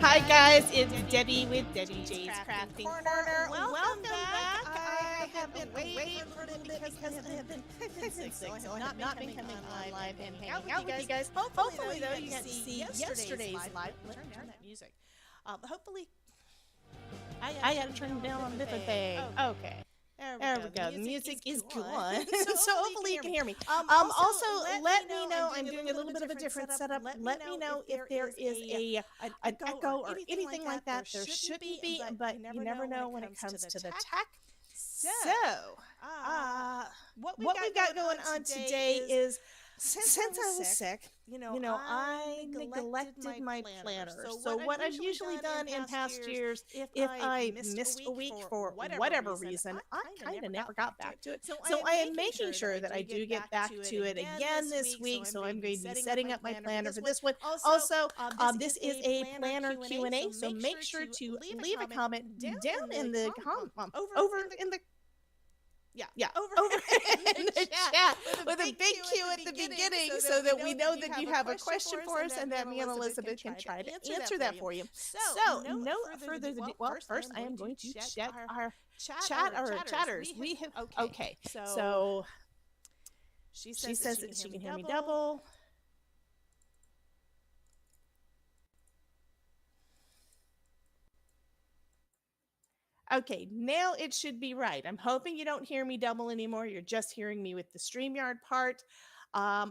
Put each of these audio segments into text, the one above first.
Hi guys, it's Debbie with Debbie J's Crafting Corner. Welcome back. I have been away for a little bit because I have been sick, so I have not been coming on live and hanging out with you guys. Hopefully though, you got to see yesterday's live. Let me turn that music. Hopefully, I got to turn down on a different thing. Okay. There we go. The music is on. So hopefully you can hear me. Also, let me know. I'm doing a little bit of a different setup. Let me know if there is an echo or anything like that. There shouldn't be, but you never know when it comes to the tech. So, what we've got going on today is, since I was sick, I neglected my planner. So what I've usually done in past years, if I missed a week for whatever reason, I kind of never got back to it. So I am making sure that I do get back to it again this week. So I'm going to be setting up my planner for this one. Also, this is a planner Q&A, so make sure to leave a comment down in the over in the over in the chat with a big Q at the beginning so that we know that you have a question for us and that me and Elizabeth can try to answer that for you. So, no further ado, well, first I am going to check our chatters. We have, okay, so she says that she can hear me double. Okay, now it should be right. I'm hoping you don't hear me double anymore. You're just hearing me with the StreamYard part. I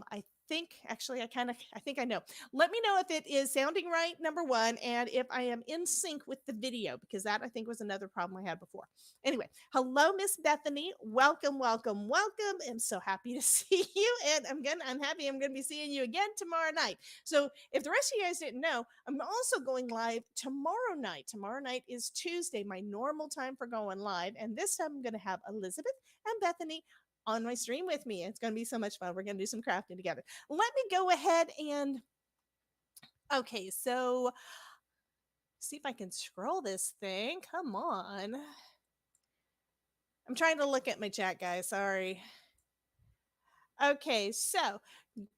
think I know. Let me know if it is sounding right, number one, and if I am in sync with the video, because that I think was another problem I had before. Anyway, hello, Miss Bethany. Welcome. I'm so happy to see you, and I'm happy I'm gonna be seeing you again tomorrow night. So if the rest of you guys didn't know, I'm also going live tomorrow night. Tomorrow night is Tuesday, my normal time for going live, and this time I'm gonna have Elizabeth and Bethany on my stream with me. It's going to be so much fun. We're going to do some crafting together. Let me go ahead and, okay, so see if I can scroll this thing. Come on. I'm trying to look at my chat, guys. Sorry. Okay, so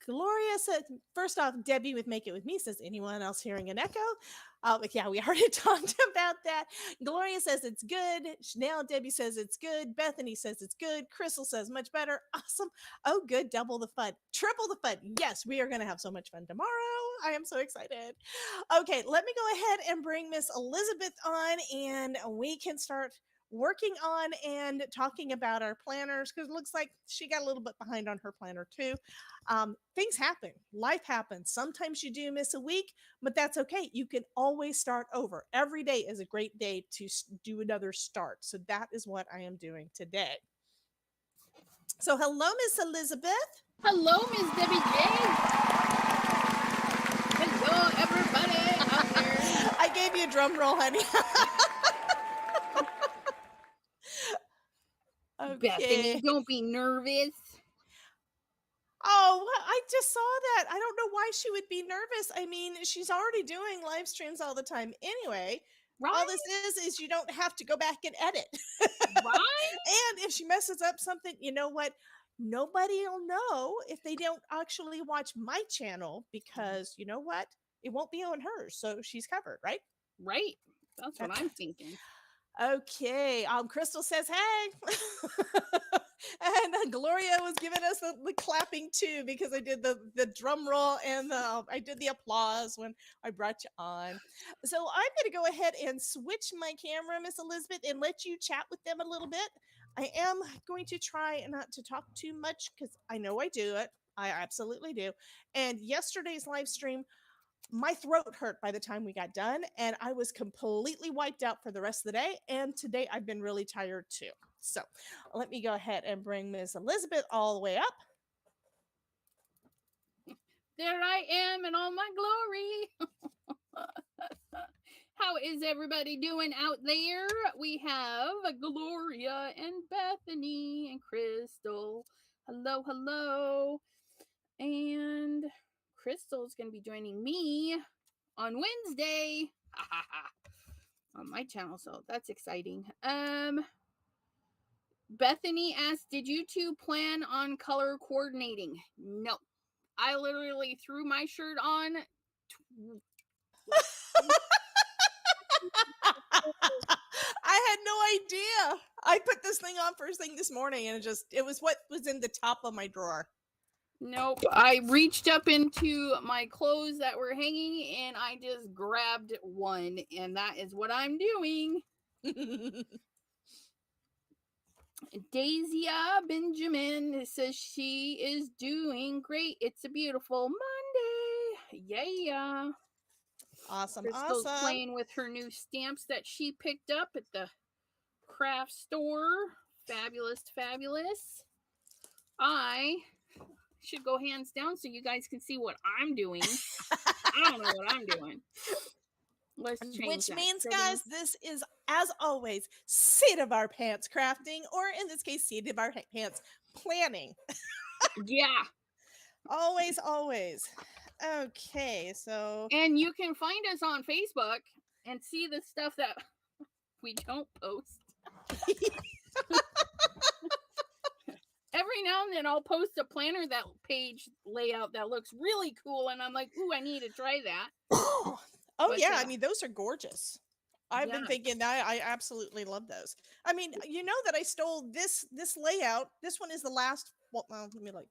Gloria said, first off, Debbie with Make It With Me says, anyone else hearing an echo? Yeah, we already talked about that. Gloria says it's good. Now Debbie says it's good. Bethany says it's good. Crystal says much better. Awesome. Oh, good. Double the fun. Triple the fun. Yes, we are going to have so much fun tomorrow. I am so excited. Okay, let me go ahead and bring Miss Elizabeth on, and we can start working on and talking about our planners, because it looks like she got a little bit behind on her planner too. Things happen. Life happens. Sometimes you do miss a week, but that's okay. You can always start over. Every day is a great day to do another start. So that is what I am doing today. So hello, Miss Elizabeth. Hello, Miss Debbie J. Hello, everybody out there. I gave you a drum roll, honey. Okay. Bethany, don't be nervous. Oh, I just saw that. I don't know why she would be nervous. I mean, she's already doing live streams all the time anyway. Right? All this is you don't have to go back and edit. Right? And if she messes up something, you know what? Nobody will know if they don't actually watch my channel, because you know what? It won't be on hers. So she's covered, right? Right. That's what I'm thinking. Okay. Crystal says, hey. And Gloria was giving us the clapping too, because I did the drum roll and I did the applause when I brought you on. So I'm going to go ahead and switch my camera, Miss Elizabeth, and let you chat with them a little bit. I am going to try not to talk too much, because I know I do it. I absolutely do. And yesterday's live stream, my throat hurt by the time we got done, and I was completely wiped out for the rest of the day. And today I've been really tired too. So let me go ahead and bring Miss Elizabeth all the way up. There I am in all my glory. How is everybody doing out there? We have Gloria and Bethany and Crystal. Hello, hello. And Crystal's going to be joining me on Wednesday on my channel, so that's exciting. Bethany asked, did you two plan on color coordinating? No. I literally threw my shirt on no idea. I put this thing on first thing this morning and it was what was in the top of my drawer. Nope. I reached up into my clothes that were hanging and I just grabbed one, and that is what I'm doing. Daisya Benjamin says she is doing great. It's a beautiful Monday. Yeah. Awesome. Crystal's Awesome. playing with her new stamps that she picked up at the craft store. Fabulous, fabulous. I should go hands down so you guys can see what I'm doing. I don't know what I'm doing. Let's change Which that. means, Settings. guys, this is, as always, seat of our pants crafting, or in this case, seat of our pants planning. Yeah. Always, always. Okay, so. And you can find us on Facebook and see the stuff that we don't post. Every now and then I'll post a planner that page layout that looks really cool, and I'm like, ooh, I need to try that. Oh But, yeah, I mean, those are gorgeous. I've been yeah. thinking that I absolutely love those. I mean, you know that I stole this layout. This one is the last. Well, let me look.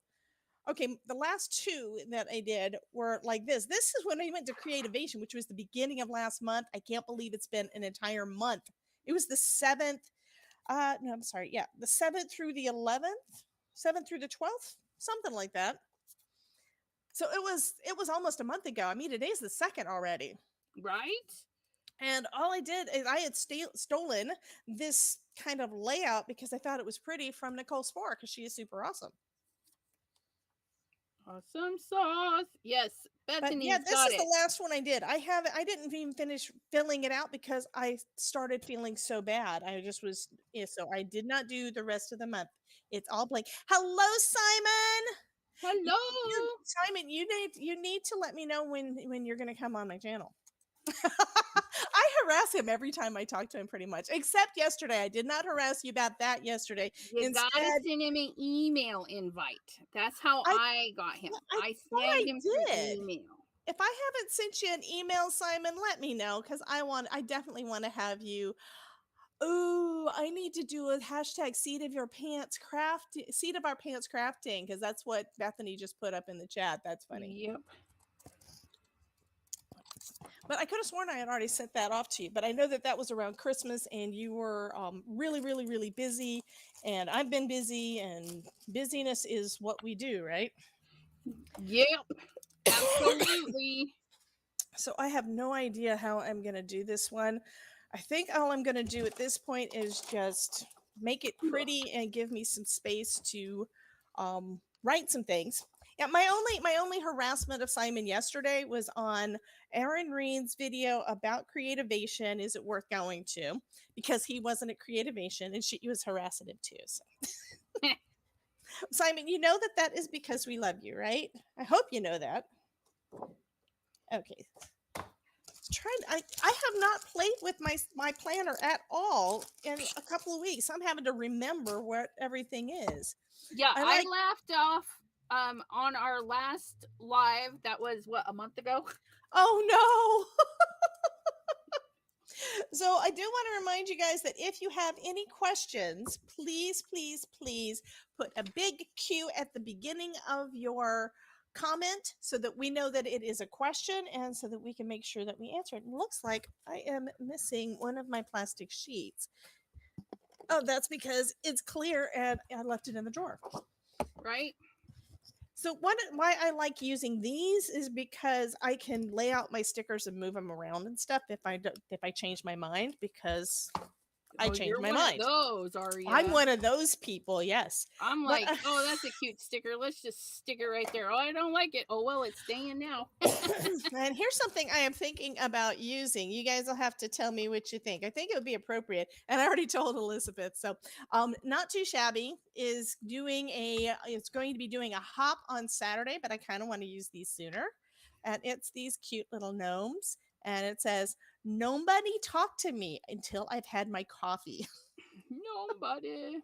Okay, the last two that I did were like this. This is when I went to Creativation, which was the beginning of last month. I can't believe it's been an entire month. It was the 7th. No, I'm sorry. Yeah, the 7th through the 11th, 7th through the 12th, something like that. So it was almost a month ago. I mean, today's the 2nd already. Right? And all I did is I had stolen this kind of layout because I thought it was pretty from Nicole Spohr because she is super awesome. Awesome sauce. Yes, Bethany's But yeah, this got is it. the last one I did. I didn't even finish filling it out because I started feeling so bad. I just was, yeah, so I did not do the rest of the month. It's all blank. Hello, Simon. Hello. Simon, you need to let me know when you're going to come on my channel. I harass him every time I talk to him pretty much, except yesterday. I did not harass you about that yesterday. You Instead, gotta send him an email invite. That's how I got him. I thought I snagged him through did. email. If I haven't sent you an email, Simon, let me know because I definitely want to have you. Ooh, I need to do a hashtag seat of our pants crafting because that's what Bethany just put up in the chat. That's funny. Yep. But I could have sworn I had already sent that off to you. But I know that was around Christmas and you were really, really, really busy. And I've been busy, and busyness is what we do, right? Yep. Absolutely. So I have no idea how I'm going to do this one. I think all I'm going to do at this point is just make it pretty and give me some space to write some things. Yeah, my only harassment of Simon yesterday was on Aaron Reed's video about Creativation. Is it worth going to? Because he wasn't at Creativation and she was harassing him too. So. Simon, you know that is because we love you, right? I hope you know that. Okay. I have not played with my planner at all in a couple of weeks. I'm having to remember what everything is. Yeah, I laughed off on our last live. That was what, a month ago? Oh no. So I do want to remind you guys that if you have any questions, please, please, please put a big Q at the beginning of your comment so that we know that it is a question and so that we can make sure that we answer it. It looks like I am missing one of my plastic sheets. Oh, that's because it's clear and I left it in the drawer. Right. So why I like using these is because I can lay out my stickers and move them around and stuff if I change my mind, because I changed my mind. Those are you? I'm one of those people. Yes. I'm like, oh, that's a cute sticker. Let's just stick it right there. Oh, I don't like it. Oh well, it's staying now. And here's something I am thinking about using. You guys will have to tell me what you think. I think it would be appropriate, and I already told Elizabeth. So, Not Too Shabby is it's going to be doing a hop on Saturday, but I kind of want to use these sooner. And it's these cute little gnomes, and it says, "Nobody talk to me until I've had my coffee." Nobody.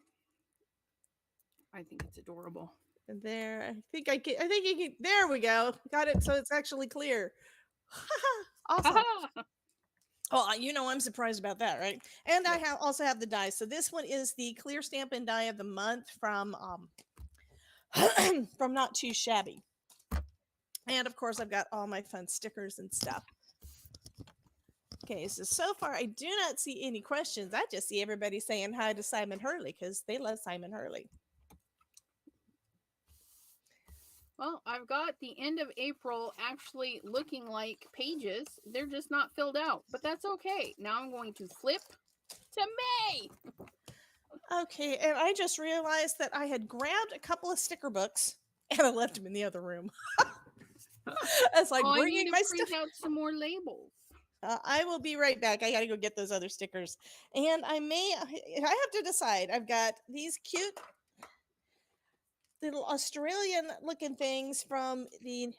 I think it's adorable. And there, I think you can, there we go. Got it. So it's actually clear. Awesome. Oh, I'm surprised about that, right? And I Yep. also have the die. So this one is the Clear Stampin' Die of the Month from from Not Too Shabby. And of course, I've got all my fun stickers and stuff. Okay, so far I do not see any questions. I just see everybody saying hi to Simon Hurley because they love Simon Hurley. Well, I've got the end of April actually looking like pages. They're just not filled out, but that's okay. Now I'm going to flip to May. Okay, and I just realized that I had grabbed a couple of sticker books and I left them in the other room. It's like I need bringing to my print stuff. out some more labels. I will be right back. I got to go get those other stickers. And I have to decide. I've got these cute little Australian looking things from the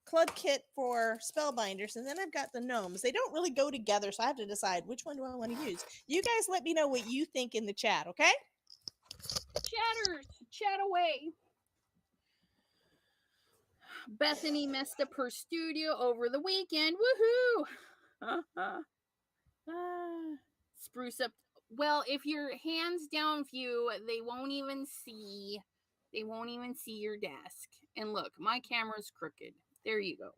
club kit for spellbinders, and then I've got the gnomes. They don't really go together, so I have to decide which one do I want to use. You guys let me know what you think in the chat, okay? Chatters, chat away. Bethany messed up her studio over the weekend. Woohoo! Spruce up. Well, if you're hands down view, they won't even see. They won't even see your desk. And look, my camera's crooked. There you go.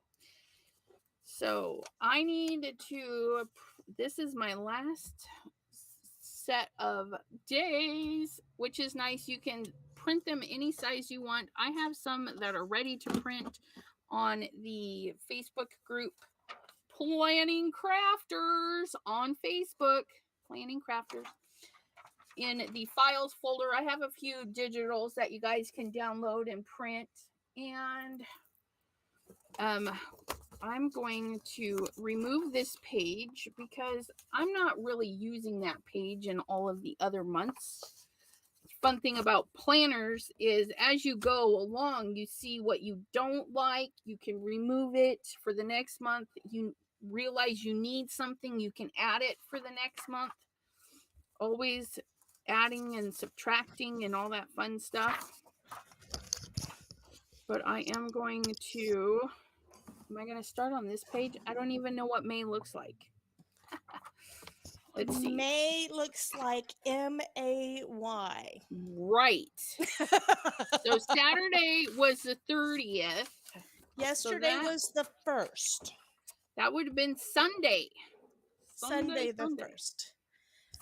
So I need to. This is my last set of days, which is nice. You can print them any size you want. I have some that are ready to print on the Facebook group Planning Crafters on Facebook. Planning Crafters. In the files folder, I have a few digitals that you guys can download and print. And I'm going to remove this page because I'm not really using that page in all of the other months. Fun thing about planners is as you go along, you see what you don't like. You can remove it for the next month. You realize you need something, you can add it for the next month. Always adding and subtracting and all that fun stuff. But I am going to. Am I going to start on this page? I don't even know what May looks like. Let's see. May looks like MAY. Right. So Saturday was the 30th. Yesterday was the 1st. That would have been Sunday. Sunday the 1st.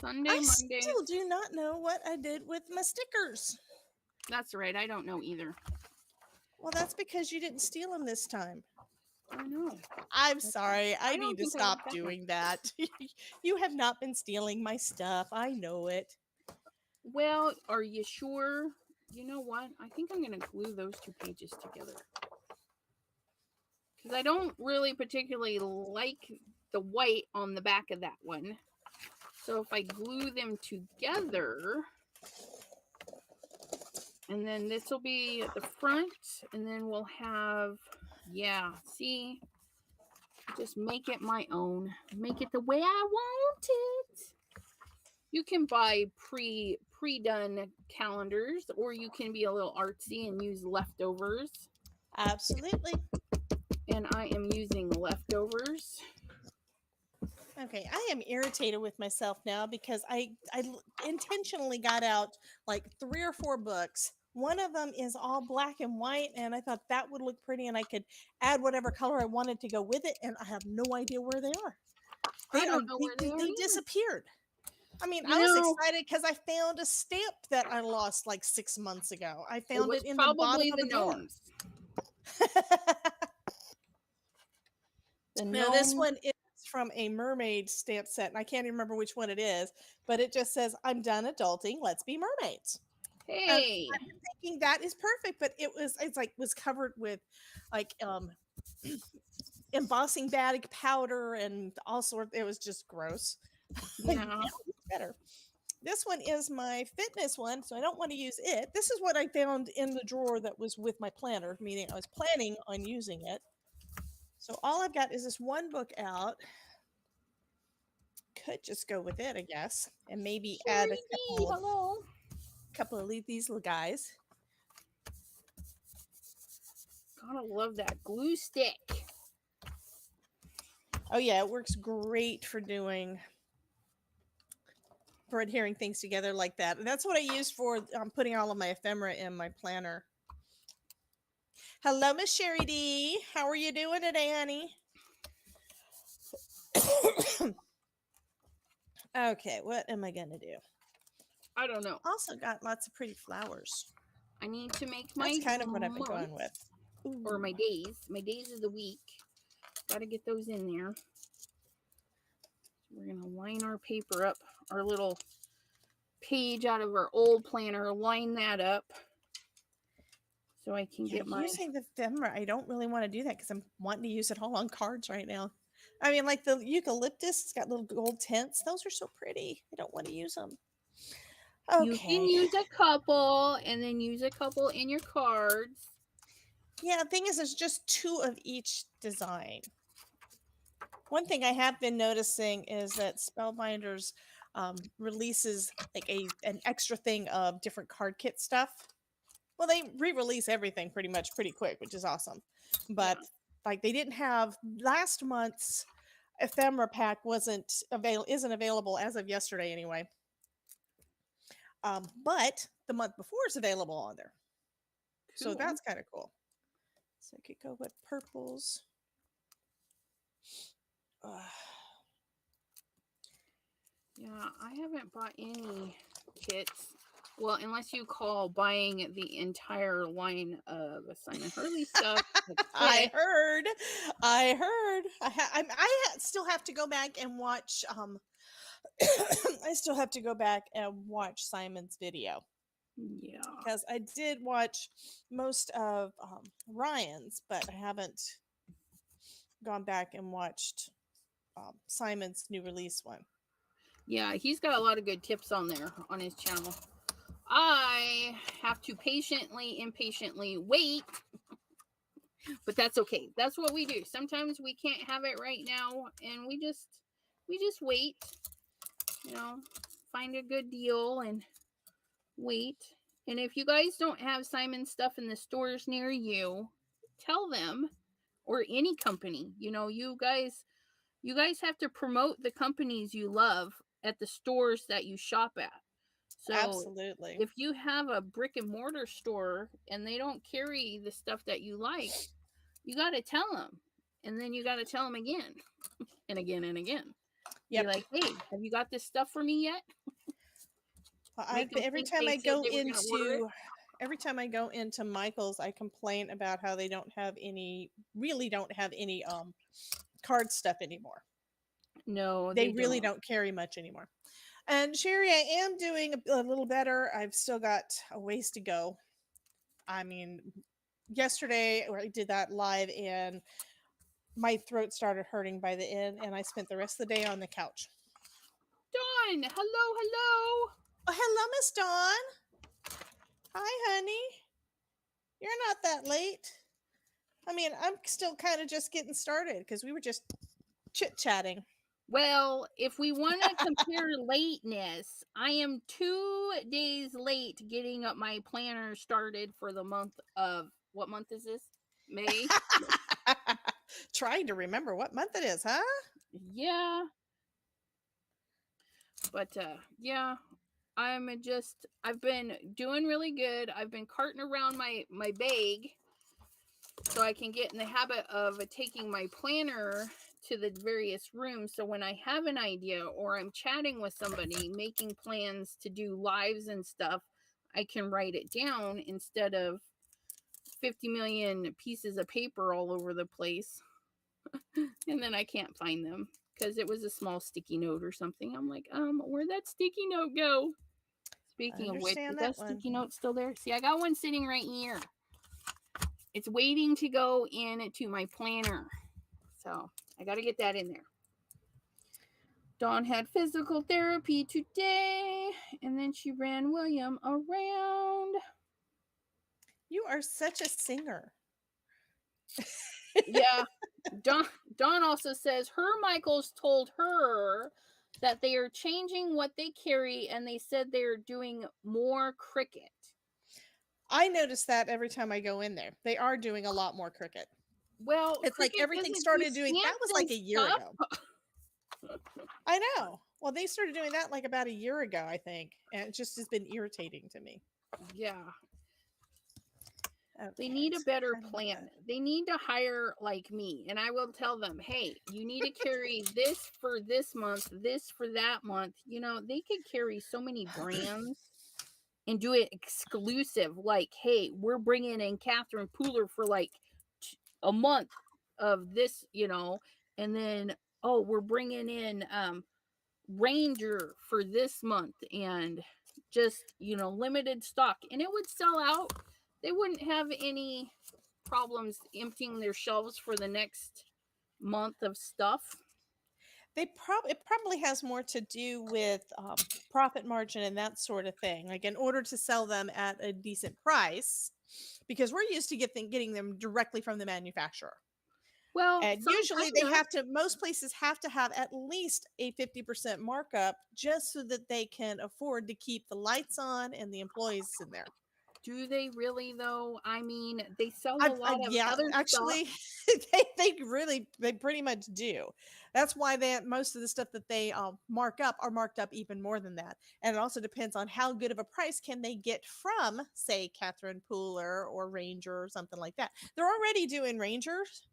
Sunday, I Monday. still do not know what I did with my stickers. That's right. I don't know either. Well, that's because you didn't steal them this time. I know. I'm sorry. I need to think I stop got doing that. You have not been stealing my stuff. I know it. Well, are you sure? You know what? I think I'm going to glue those two pages together. Because I don't really particularly like the white on the back of that one. So if I glue them together, and then this will be the front, and then we'll have, yeah, see, just make it my own. Make it the way I want it. You can buy pre-done calendars, or you can be a little artsy and use leftovers. Absolutely. And I am using leftovers. Okay, I am irritated with myself now because I intentionally got out like 3 or 4 books. One of them is all black and white, and I thought that would look pretty, and I could add whatever color I wanted to go with it, and I have no idea where they are. I don't know where they are. They disappeared. I mean, You I was know, excited because I found a stamp that I lost like 6 months ago. I it found was it in the bottom probably of the a drawer. gnomes. Now, this one is from a mermaid stamp set, and I can't even remember which one it is, but it just says, "I'm done adulting. Let's be mermaids." Hey, I'm thinking that is perfect, but was covered with like embossing bag powder and all sorts. It was just gross. yeah. Better. This one is my fitness one, so I don't want to use it. This is what I found in the drawer that was with my planner, meaning I was planning on using it. So all I've got is this one book out. Could just go with it, I guess, and maybe add a couple of these little guys. Gotta love that glue stick. Oh yeah, it works great for adhering things together like that. And that's what I use for putting all of my ephemera in my planner. Hello, Miss Sherry D. How are you doing today, honey? Okay, what am I gonna do? I don't know. Also got lots of pretty flowers. I need to make That's my kind of what I've been going with. months or Ooh. my days. My days of the week. Got to get those in there. We're going to line our paper up, our little page out of our old planner, line that up so I can Yeah, get my. using the ephemera, I don't really want to do that because I'm wanting to use it all on cards right now. I mean, like the eucalyptus, it's got little gold tints. Those are so pretty. I don't want to use them. You can Okay. use a couple and then use a couple in your cards. Yeah, the thing is, there's just 2 of each design. One thing I have been noticing is that Spellbinders releases like an extra thing of different card kit stuff. Well, they re-release everything pretty much pretty quick, which is awesome. Yeah. But like they didn't have last month's ephemera pack isn't available as of yesterday anyway. But the month before is available on there. So Cool. that's kind of cool. So I could go with purples. Yeah, I haven't bought any kits. Well, unless you call buying the entire line of Simon Hurley stuff. I heard. I still have to go back and watch. I still have to go back and watch Simon's video. Yeah. Because I did watch most of Ryan's, but I haven't gone back and watched Simon's new release one. Yeah, he's got a lot of good tips on there on his channel. I have to impatiently wait, but that's okay. That's what we do. Sometimes we can't have it right now, and we just wait. You know, find a good deal and wait. And if you guys don't have Simon stuff in the stores near you, tell them, or any company. You know, you guys have to promote the companies you love at the stores that you shop at. So Absolutely. if you have a brick and mortar store and they don't carry the stuff that you like, you got to tell them. And then you got to tell them again and again and again. Yep. Be like, hey, have you got this stuff for me yet? Well, every time I go into Michael's, I complain about how they really don't have any card stuff anymore. No, they really don't carry much anymore. And Sherry, I am doing a little better. I've still got a ways to go. I mean, yesterday I did that live and my throat started hurting by the end, and I spent the rest of the day on the couch. Dawn, hello. Oh, hello, Miss Dawn. Hi, honey. You're not that late. I mean, I'm still kind of just getting started because we were just chit-chatting. Well, if we want to compare lateness, I am 2 days late getting up my planner started for the month of, what month is this? May? Trying to remember what month it is, huh? Yeah. But yeah, I've been doing really good. I've been carting around my bag so I can get in the habit of taking my planner to the various rooms. So when I have an idea or I'm chatting with somebody, making plans to do lives and stuff, I can write it down instead of 50 million pieces of paper all over the place. And then I can't find them because it was a small sticky note or something. I'm like, where'd that sticky note go? Speaking of which, is that sticky note still there? See, I got one sitting right here. It's waiting to go into my planner. So I got to get that in there. Dawn had physical therapy today, and then she ran William around. You are such a singer. Yeah. Dawn also says her Michaels told her that they are changing what they carry, and they said they're doing more cricket. I notice that every time I go in there. They are doing a lot more cricket. Well, It's like Cricket everything doesn't do started doing that stamps was and like a year stuff. ago. I know. Well, they started doing that like about a year ago, I think. And it just has been irritating to me. Yeah. They Okay. need a So better kind of like that. plan. They need to hire like me, and I will tell them, hey, you need to carry this for this month, this for that month. They could carry so many brands and do it exclusive. Like, hey, we're bringing in Catherine Pooler for like a month of this, and then, oh, we're bringing in Ranger for this month, and just, limited stock, and it would sell out. They wouldn't have any problems emptying their shelves for the next month of stuff. It probably has more to do with profit margin and that sort of thing. Like in order to sell them at a decent price, because we're used to getting them directly from the manufacturer. Well, And some usually they kinda. have to, most places have to have at least a 50% markup just so that they can afford to keep the lights on and the employees in there. Do they really though? I mean, they sell a lot of Yeah, other stuff. actually, they pretty much do. That's why most of the stuff that they mark up are marked up even more than that. And it also depends on how good of a price can they get from, say, Catherine Pooler or Ranger or something like that. They're already doing Rangers,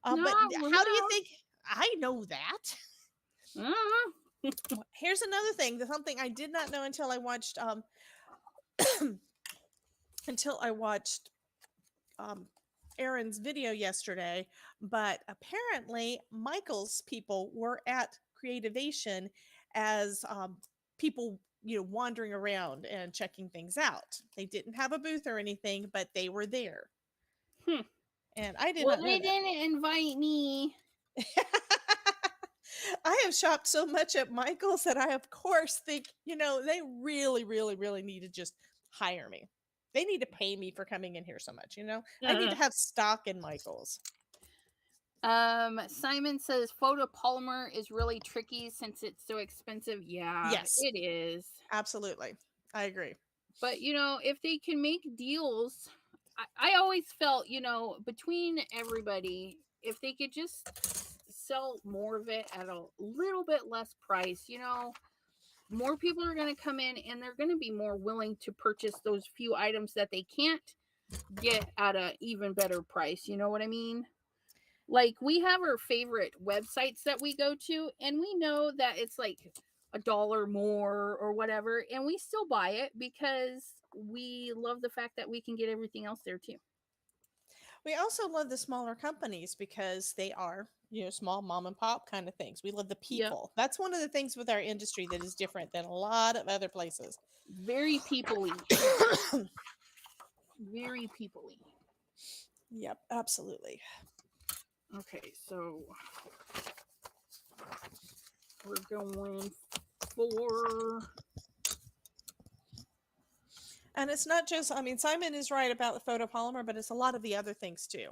but No, how do you no. think? I know that. Uh, Here's another thing. Something I did not know until I watched um, Aaron's video yesterday, but apparently Michael's people were at Creativation as people, wandering around and checking things out. They didn't have a booth or anything, but they were there, hmm. and I did Well, not know they that. didn't invite me. I have shopped so much at Michael's that I, of course, think, they really, really, really need to just hire me. They need to pay me for coming in here so much. I need to have stock in Michael's. Simon says photopolymer is really tricky since it's so expensive. Yeah, Yes, it is. absolutely. I agree. But if they can make deals, I always felt, between everybody, if they could just sell more of it at a little bit less price, more people are going to come in and they're going to be more willing to purchase those few items that they can't get at a even better price. You know what I mean? Like, we have our favorite websites that we go to, and we know that it's like $1 more or whatever, and we still buy it because we love the fact that we can get everything else there too. We also love the smaller companies because they are, small mom and pop kind of things. We love the Yep. people. That's one of the things with our industry that is different than a lot of other places. Very peoply. Very peoply. Yep, absolutely. Okay, so we're going for. And it's not just, Simon is right about the photopolymer, but it's a lot of the other things too.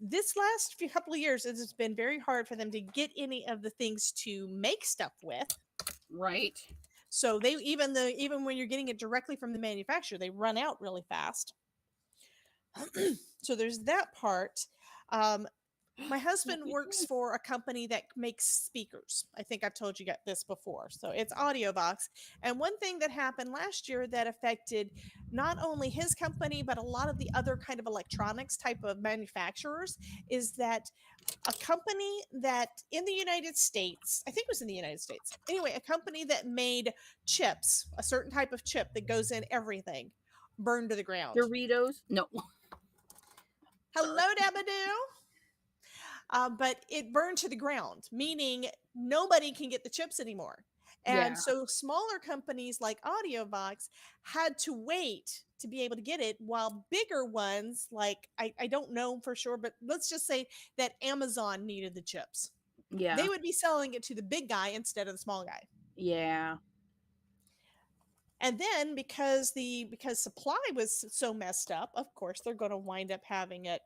This last few couple of years, it has been very hard for them to get any of the things to make stuff with. Right. So they even when you're getting it directly from the manufacturer, they run out really fast. So there's that part. My husband works for a company that makes speakers. I think I've told you this before. So it's AudioVox. And one thing that happened last year that affected not only his company, but a lot of the other kind of electronics type of manufacturers is that a company that in the United States, I think it was in the United States. Anyway, a company that made chips, a certain type of chip that goes in everything, burned to the ground. Doritos? No. Hello, Dabadoo. But it burned to the ground, meaning nobody can get the chips anymore. And Yeah. so smaller companies like AudioVox had to wait to be able to get it, while bigger ones, like I don't know for sure, but let's just say that Amazon needed the chips. Yeah. They would be selling it to the big guy instead of the small guy. Yeah. And then because supply was so messed up, of course they're going to wind up having it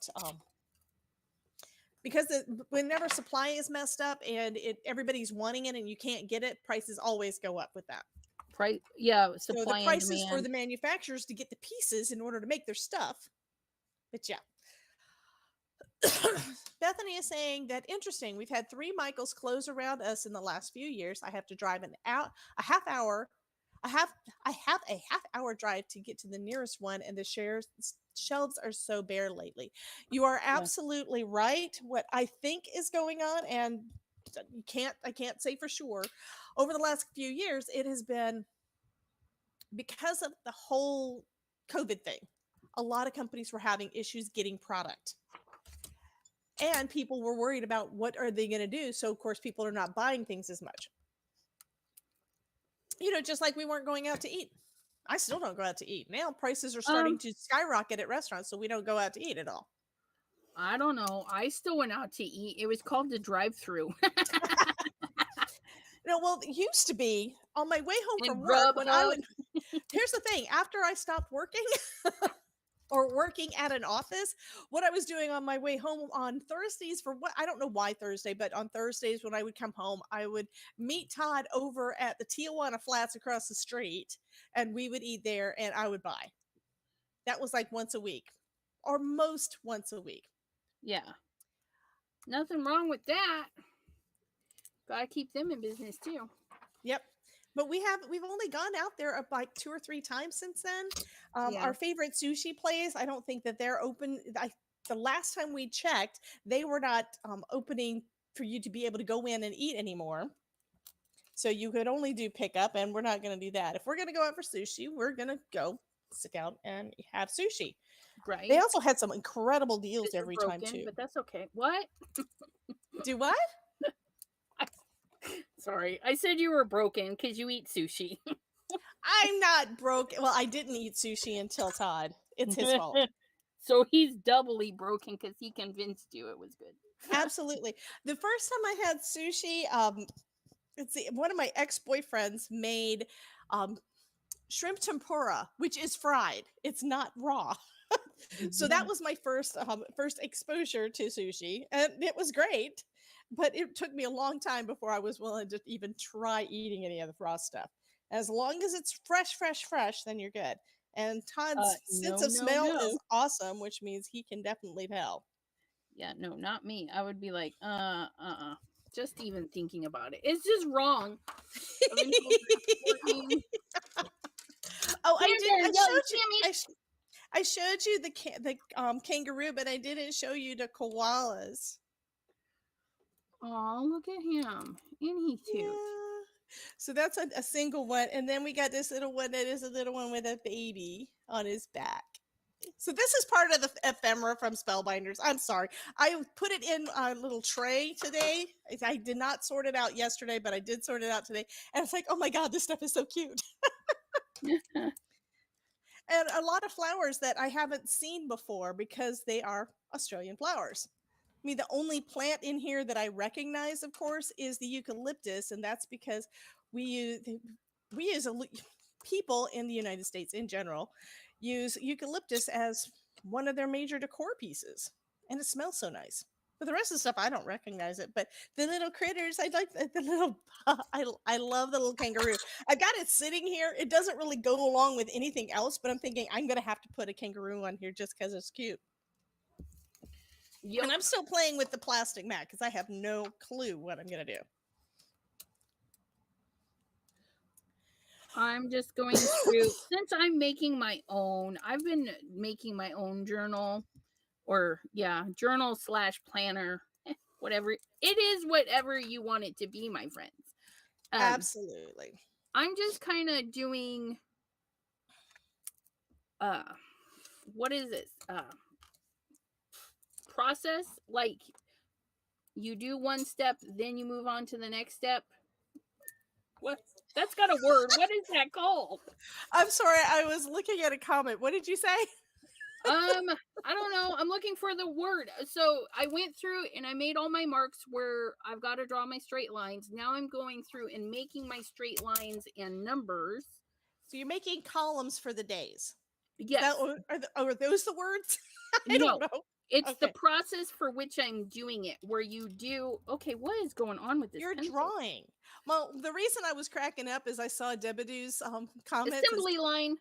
because whenever supply is messed up and everybody's wanting it and you can't get it, prices always go up with that. Price, yeah, So the supply and prices for demand. the manufacturers to get the pieces in order to make their stuff. But yeah. Bethany is saying that interesting. We've had 3 Michaels close around us in the last few years. I have to drive a half hour, a half, I have a half-hour drive to get to the nearest one, and the shelves are so bare lately. You are Yeah. absolutely right. What I think is going on, and I can't say for sure. Over the last few years, it has been because of the whole COVID thing. A lot of companies were having issues getting product, and people were worried about what are they going to do. So of course people are not buying things as much, just like we weren't going out to eat. I still don't go out to eat now. Prices are starting Um, to skyrocket at restaurants, so we don't go out to eat at all. I don't know. I still went out to eat. It was called the drive-through. Well, it used to be on my way home And from work when I Grubhub. would. Here's the thing: after I stopped working, or working at an office, what I was doing on my way home on Thursdays, for what I don't know why Thursday, but on Thursdays when I would come home, I would meet Todd over at the Tijuana Flats across the street, and we would eat there, and I would buy. That was like once a week, or most once a week. Yeah. Nothing wrong with that. Gotta keep them in business too. Yep. But we've only gone out there like 2 or 3 times since then. Yeah. Our favorite sushi place, I don't think that they're open. The last time we checked, they were not opening for you to be able to go in and eat anymore. So you could only do pickup, and we're not going to do that. If we're going to go out for sushi, we're going to go sit down and have sushi. They Right. also had some incredible deals Because you're every time broken, too. but that's okay. What? Do what? Sorry. I said you were broken because you eat sushi. I'm not broke. Well, I didn't eat sushi until Todd. It's his fault. So he's doubly broken because he convinced you it was good. Absolutely. The first time I had sushi, let's see, one of my ex-boyfriends made um, shrimp tempura, which is fried. It's not raw. So that was my first exposure to sushi, and it was great. But it took me a long time before I was willing to even try eating any of the raw stuff. As long as it's fresh, then you're good. And Todd's sense No, of no, smell is no. awesome, which means he can definitely tell. Yeah, no, not me. I would be like, just even thinking about it. It's just wrong. I've been told that 14. Oh, I Here, did. there, I yo, showed you. Timmy. I showed you the kangaroo, but I didn't show you the koalas. Oh, look at him. And he's cute. Yeah. So that's a single one, and then we got this little one that is a little one with a baby on his back. So this is part of the ephemera from Spellbinders. I'm sorry. I put it in a little tray today. I did not sort it out yesterday, but I did sort it out today. And it's like, oh my God, this stuff is so cute. And a lot of flowers that I haven't seen before because they are Australian flowers. I mean, the only plant in here that I recognize, of course, is the eucalyptus, and that's because we use we use people in the United States in general use eucalyptus as one of their major decor pieces, and it smells so nice. But the rest of the stuff, I don't recognize it. But the little critters, I like the little. I love the little kangaroo. I've got it sitting here. It doesn't really go along with anything else, but I'm thinking I'm gonna have to put a kangaroo on here just because it's cute. Yep. And I'm still playing with the plastic mat because I have no clue what I'm going to do. I'm just going through, since I'm making my own, I've been making my own journal, or yeah, journal slash planner, whatever. It is whatever you want it to be, my friends. Absolutely. I'm just kind of doing, what is this? Process, like you do one step, then you move on to the next step. What? That's got a word. What is that called? I'm sorry. I was looking at a comment. What did you say? I don't know. I'm looking for the word. So I went through and I made all my marks where I've got to draw my straight lines. Now I'm going through and making my straight lines and numbers. So you're making columns for the days. Yes. Are those the words? I No. don't know. It's the process for which I'm doing it, where you do. Okay, what is going on with this? You're pencil? drawing. Well, the reason I was cracking up is I saw Debidu's comment. Assembly line.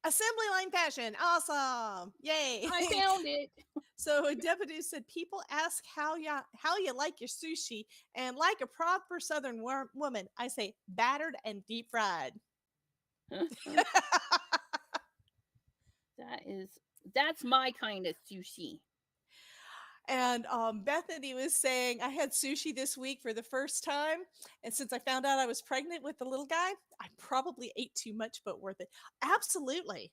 Assembly line fashion. Awesome. Yay. I found it. So Deputy said, people ask how you like your sushi, and like a proper Southern woman, I say battered and deep fried. That's my kind of sushi. And Bethany was saying, I had sushi this week for the first time. And since I found out I was pregnant with the little guy, I probably ate too much, but worth it. Absolutely.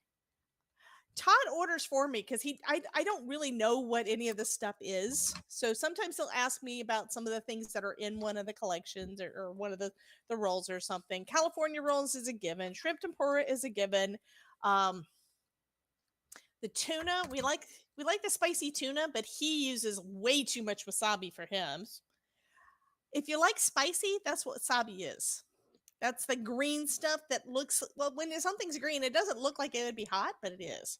Todd orders for me because I don't really know what any of this stuff is. So sometimes he'll ask me about some of the things that are in one of the collections or one of the rolls or something. California rolls is a given. Shrimp tempura is a given. Um, the tuna, we like the spicy tuna, but he uses way too much wasabi for him. If you like spicy, that's what wasabi is. That's the green stuff that looks, well, when something's green, it doesn't look like it would be hot, but it is.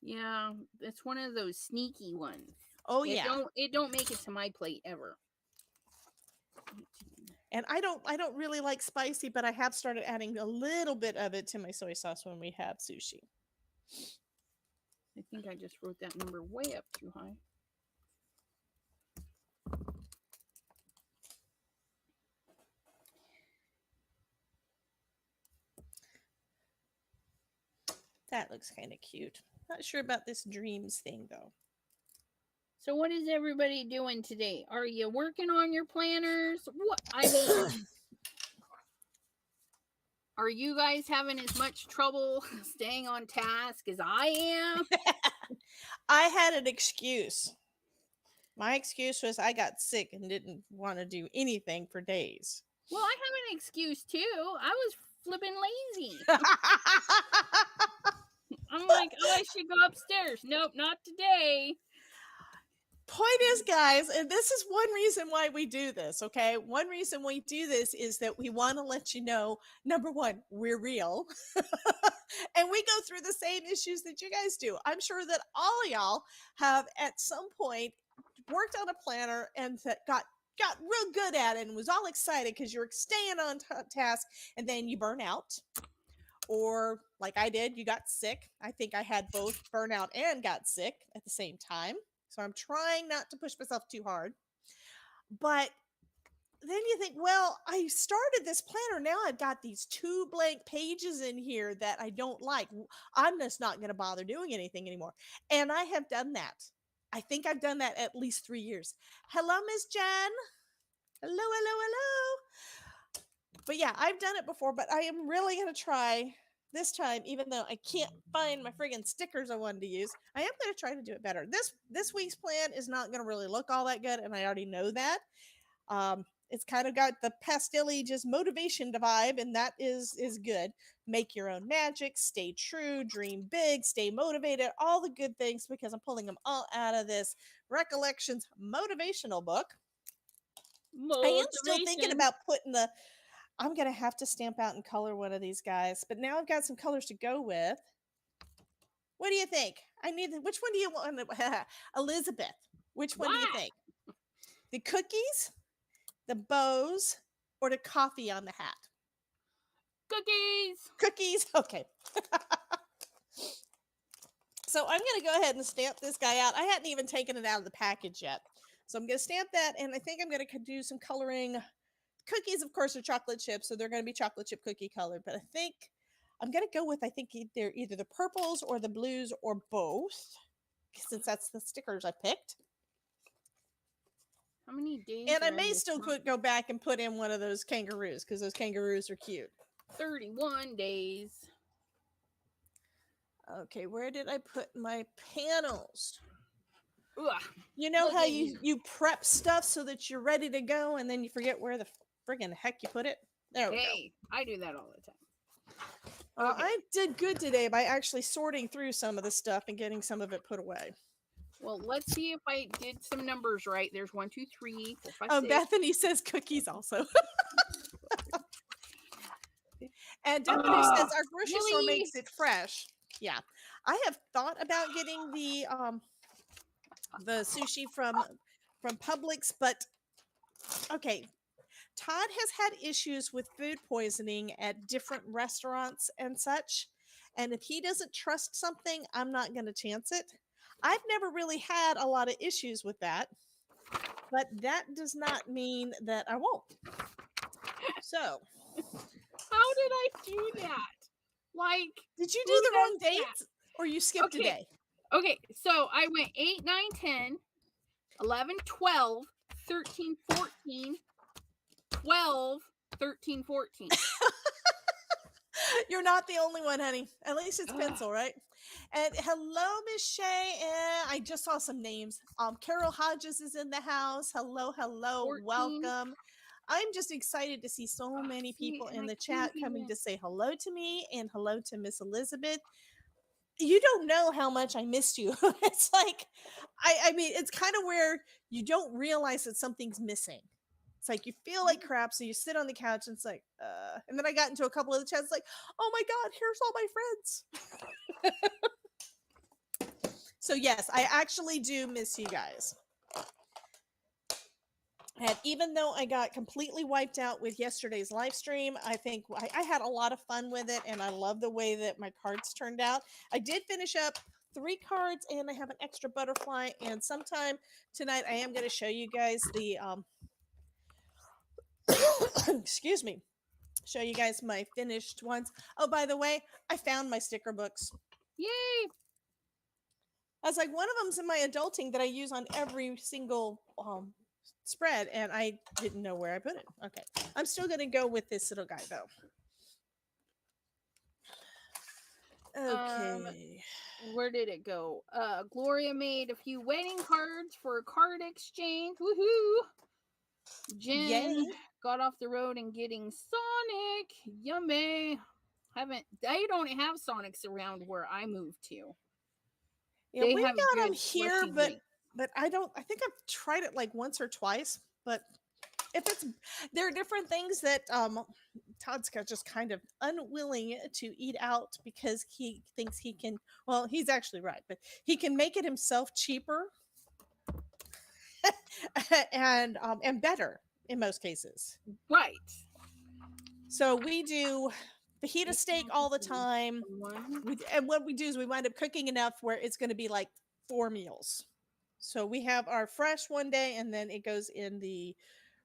Yeah, it's one of those sneaky ones. Oh yeah. It don't make it to my plate ever. And I don't really like spicy, but I have started adding a little bit of it to my soy sauce when we have sushi. I think I just wrote that number way up too high. That looks kind of cute. Not sure about this dreams thing though. So what is everybody doing today? Are you working on your planners? What I mean, are you guys having as much trouble staying on task as I am? I had an excuse. My excuse was I got sick and didn't want to do anything for days. Well, I have an excuse too. I was flipping lazy. I'm like, oh, I should go upstairs. Nope, not today. Point is, guys, and this is one reason why we do this, okay? One reason we do this is that we want to let you know, number one, we're real. And we go through the same issues that you guys do. I'm sure that all of y'all have at some point worked on a planner and got real good at it and was all excited because you're staying on task, and then you burn out. Or like I did, you got sick. I think I had both burnout and got sick at the same time. So I'm trying not to push myself too hard. But then you think, well, I started this planner. Now I've got these 2 blank pages in here that I don't like. I'm just not going to bother doing anything anymore. And I have done that. I think I've done that at least 3 years. Hello, Miss Jen. Hello, hello, hello. But yeah, I've done it before, but I am really going to try this time, even though I can't find my friggin' stickers I wanted to use. I am going to try to do it better. This week's plan is not going to really look all that good, and I already know that. It's kind of got the pastel-y just motivation vibe, and that is good. Make your own magic, stay true, dream big, stay motivated, all the good things, because I'm pulling them all out of this Recollections motivational book. I am still thinking about putting I'm going to have to stamp out and color one of these guys, but now I've got some colors to go with. What do you think? Which one do you want? Elizabeth, which one do you think? The cookies, the bows, or the coffee on the hat? Cookies. Cookies. Okay. So I'm going to go ahead and stamp this guy out. I hadn't even taken it out of the package yet. So I'm going to stamp that, and I think I'm going to do some coloring. Cookies, of course, are chocolate chips, so they're going to be chocolate chip cookie colored. But I think I'm going to go with, they're either the purples or the blues or both, since that's the stickers I picked. How many days? And I may still go back and put in one of those kangaroos, because those kangaroos are cute. 31 days. Okay, where did I put my panels? Ugh. You know how you prep stuff so that you're ready to go, and then you forget where the friggin' heck you put it? There we go. I do that all the time. Okay. I did good today by actually sorting through some of the stuff and getting some of it put away. Well, let's see if I did some numbers right. There's 1, 2, 3, 4, 5, 6. Bethany says cookies also. And Bethany says our grocery store makes it fresh. Yeah. I have thought about getting the sushi from Publix, but okay. Todd has had issues with food poisoning at different restaurants and such. And if he doesn't trust something, I'm not going to chance it. I've never really had a lot of issues with that, but that does not mean that I won't. So, How did I do that? Like, did you who do the does wrong that? dates or you skipped a Okay. day? Okay. So I went 8, 9, 10, 11, 12, 13, 14, 12, 13, 14. You're not the only one, honey. At least it's Ugh, pencil, right? And hello, Miss Shay. I just saw some names. Carol Hodges is in the house. Hello, hello, 14. welcome. I'm just excited to see so many See, people and in I the can't chat coming even. to say hello to me and hello to Miss Elizabeth. You don't know how much I missed you. It's like, I mean, it's kind of where you don't realize that something's missing. It's like you feel like crap, so you sit on the couch and it's like, and then I got into a couple of the chats like, oh my God, here's all my friends. So yes, I actually do miss you guys. And even though I got completely wiped out with yesterday's live stream, I think I had a lot of fun with it, and I love the way that my cards turned out. I did finish up 3 cards, and I have an extra butterfly. And sometime tonight, I am going to show you guys the excuse me, show you guys my finished ones. Oh, by the way, I found my sticker books. Yay! I was like, one of them's in my adulting that I use on every single spread, and I didn't know where I put it. Okay, I'm still gonna go with this little guy though. Okay. Where did it go? Gloria made a few wedding cards for a card exchange. Woohoo! Jen Yay. got off the road and getting Sonic. Yummy. I don't have Sonics around where I moved to. Yeah, They we have got them good here, slushy drinks. but I think I've tried it like once or twice, but if it's there are different things that Todd's got just kind of unwilling to eat out because he thinks he can, well, he's actually right, but he can make it himself cheaper and better in most cases. Right. So we do fajita steak all the time. And what we do is we wind up cooking enough where it's going to be like 4 meals. So we have our fresh one day, and then it goes in the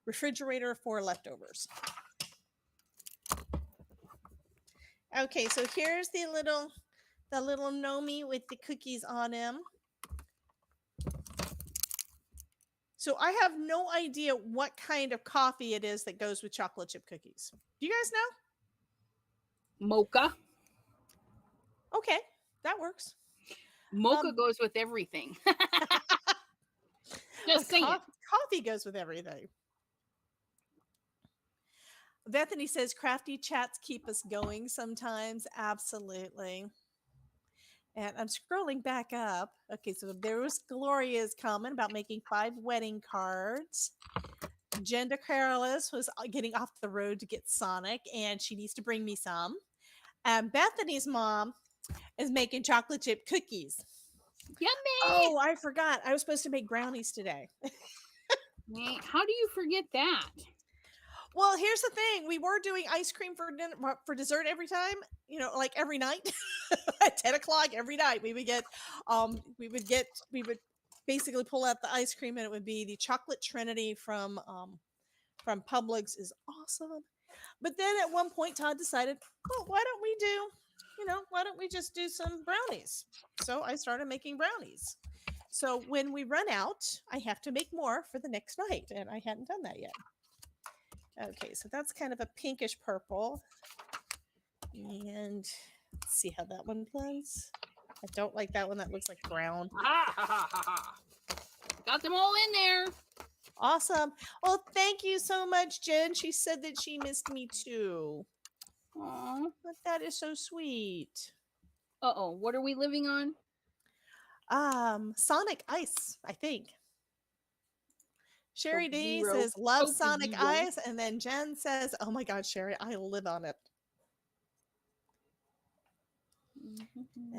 refrigerator for leftovers. Okay, so here's the little Nomi with the cookies on him. So I have no idea what kind of coffee it is that goes with chocolate chip cookies. Do you guys know? Mocha. Okay, that works. Mocha goes with everything. Just saying. Coffee goes with everything. Bethany says crafty chats keep us going sometimes. Absolutely. And I'm scrolling back up. Okay, so there was Gloria's comment about making 5 wedding cards. Jenda Carolus was getting off the road to get Sonic, and she needs to bring me some. And Bethany's mom is making chocolate chip cookies. Yummy! Oh, I forgot. I was supposed to make brownies today. How do you forget that? Well, here's the thing. We were doing ice cream for dinner, for dessert every time, like every night at 10 o'clock every night. We would basically pull out the ice cream, and it would be the chocolate Trinity from Publix is awesome. But then at one point, Todd decided, well, why don't we just do some brownies? So I started making brownies. So when we run out, I have to make more for the next night, and I hadn't done that yet. Okay, so that's kind of a pinkish purple. And let's see how that one blends. I don't like that one. That looks like brown. Got them all in there. Awesome. Well, thank you so much, Jen. She said that she missed me too. Aww. But that is so sweet. Uh-oh, what are we living on? Sonic Ice, I think. Sherry D Zero. says, love Coke Sonic Zero. Ice. And then Jen says, oh my God, Sherry, I live on it.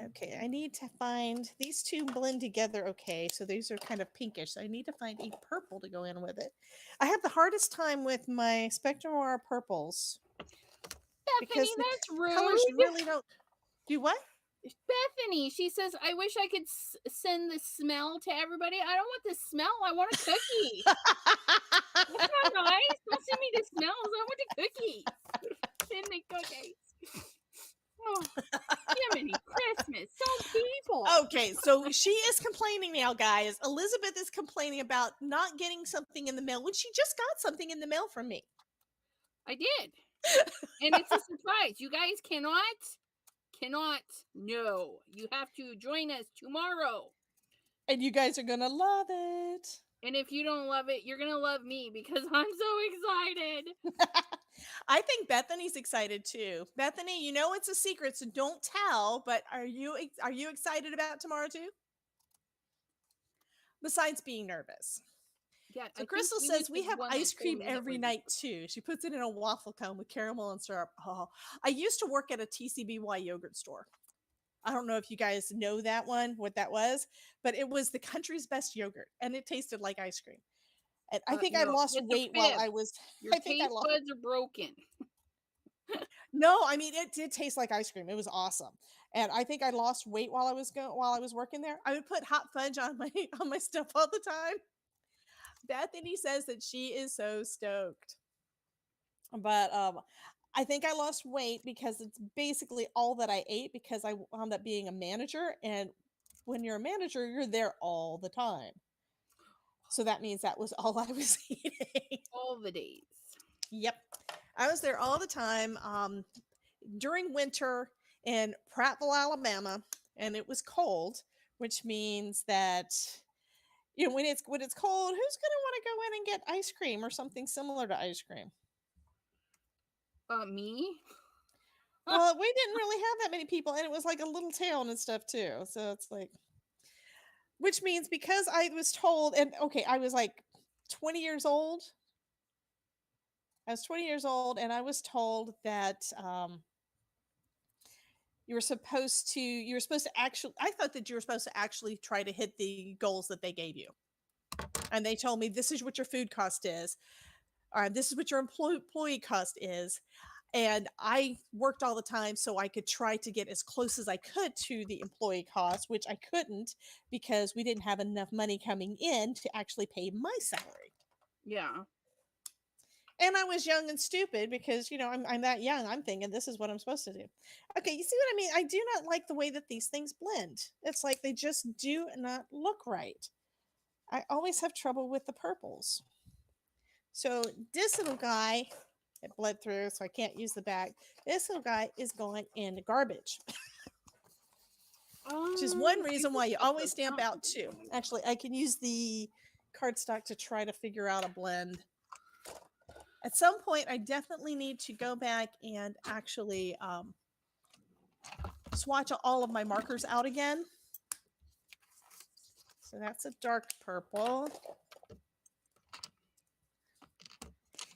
Okay, I need to find, these two blend together okay, so these are kind of pinkish, so I need to find a purple to go in with it. I have the hardest time with my Spectrum Aura purples. Bethany, that's rude. Colors really don't... Do what? Bethany, she says, I wish I could send the smell to everybody. I don't want the smell. I want a cookie. That's not nice. Don't send me the smells. I want the cookies. Send me cookies. Oh, Jiminy Christmas. Some people. Okay, so she is complaining now, guys. Elizabeth is complaining about not getting something in the mail when she just got something in the mail from me. I did. And it's a surprise. You guys cannot. No. You have to join us tomorrow. And you guys are going to love it. And if you don't love it, you're going to love me because I'm so excited. I think Bethany's excited too. Bethany, you know it's a secret, so don't tell, but are you excited about tomorrow too? Besides being nervous. Yeah, So Crystal he was says we the have one that ice told cream me that every we're night too. She puts it in a waffle cone with caramel and syrup. Oh, I used to work at a TCBY yogurt store. I don't know if you guys know that one, what that was, but it was the country's best yogurt and it tasted like ice cream. And I think I No, lost it's a weight while fib. I was Your I think I taste lost buds are broken. No, I mean it did taste like ice cream. It was awesome. And I think I lost weight while I was working there. I would put hot fudge on my on my stuff all the time. Bethany says that she is so stoked. But I think I lost weight because it's basically all that I ate because I wound up being a manager, and when you're a manager, you're there all the time. So that means that was all I was eating. All the days. Yep. I was there all the time during winter in Prattville, Alabama, and it was cold, which means that when it's cold, who's going to want to go in and get ice cream or something similar to ice cream? Me? Well, we didn't really have that many people, and it was like a little town and stuff too. So it's like, which means because I was told, and okay, I was like 20 years old. I was 20 years old, and I was told that you were supposed to actually, I thought that you were supposed to actually try to hit the goals that they gave you. And they told me this is what your food cost is, or this is what your employee cost is. And I worked all the time so I could try to get as close as I could to the employee cost, which I couldn't because we didn't have enough money coming in to actually pay my salary. Yeah. And I was young and stupid because, I'm that young. I'm thinking this is what I'm supposed to do. Okay, you see what I mean? I do not like the way that these things blend. It's like they just do not look right. I always have trouble with the purples. So this little guy, it bled through, so I can't use the bag. This little guy is going in the garbage, which is one reason why you always stamp out two. Actually, I can use the cardstock to try to figure out a blend. At some point, I definitely need to go back and actually swatch all of my markers out again. So that's a dark purple.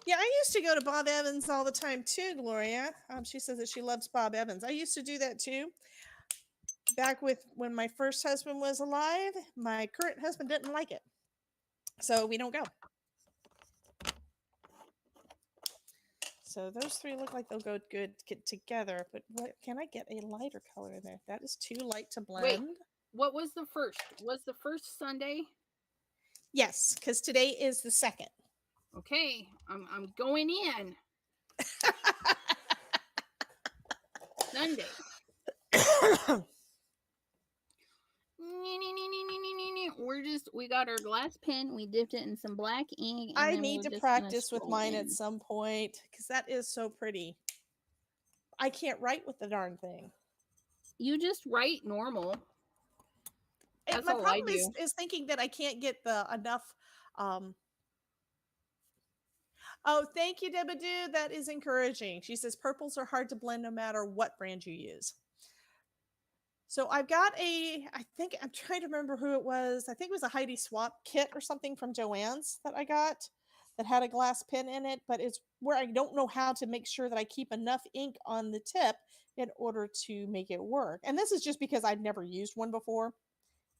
Yeah, I used to go to Bob Evans all the time too, Gloria. She says that she loves Bob Evans. I used to do that too. Back when my first husband was alive, my current husband didn't like it. So we don't go. So those three look like they'll go good get together. But what can I get a lighter color in there? That is too light to blend. Wait, what was the first? Was the first Sunday? Yes, because today is the second. Okay, I'm going in. Sunday. We got our glass pen. We dipped it in some black ink. I need to practice with mine at some point because that is so pretty. I can't write with the darn thing. You just write normal. That's my problem is thinking that I can't get enough. Oh, thank you, Debadoo. That is encouraging. She says purples are hard to blend no matter what brand you use. So I've got I think I'm trying to remember who it was. I think it was a Heidi Swap kit or something from Joann's that I got that had a glass pen in it, but it's where I don't know how to make sure that I keep enough ink on the tip in order to make it work. And this is just because I've never used one before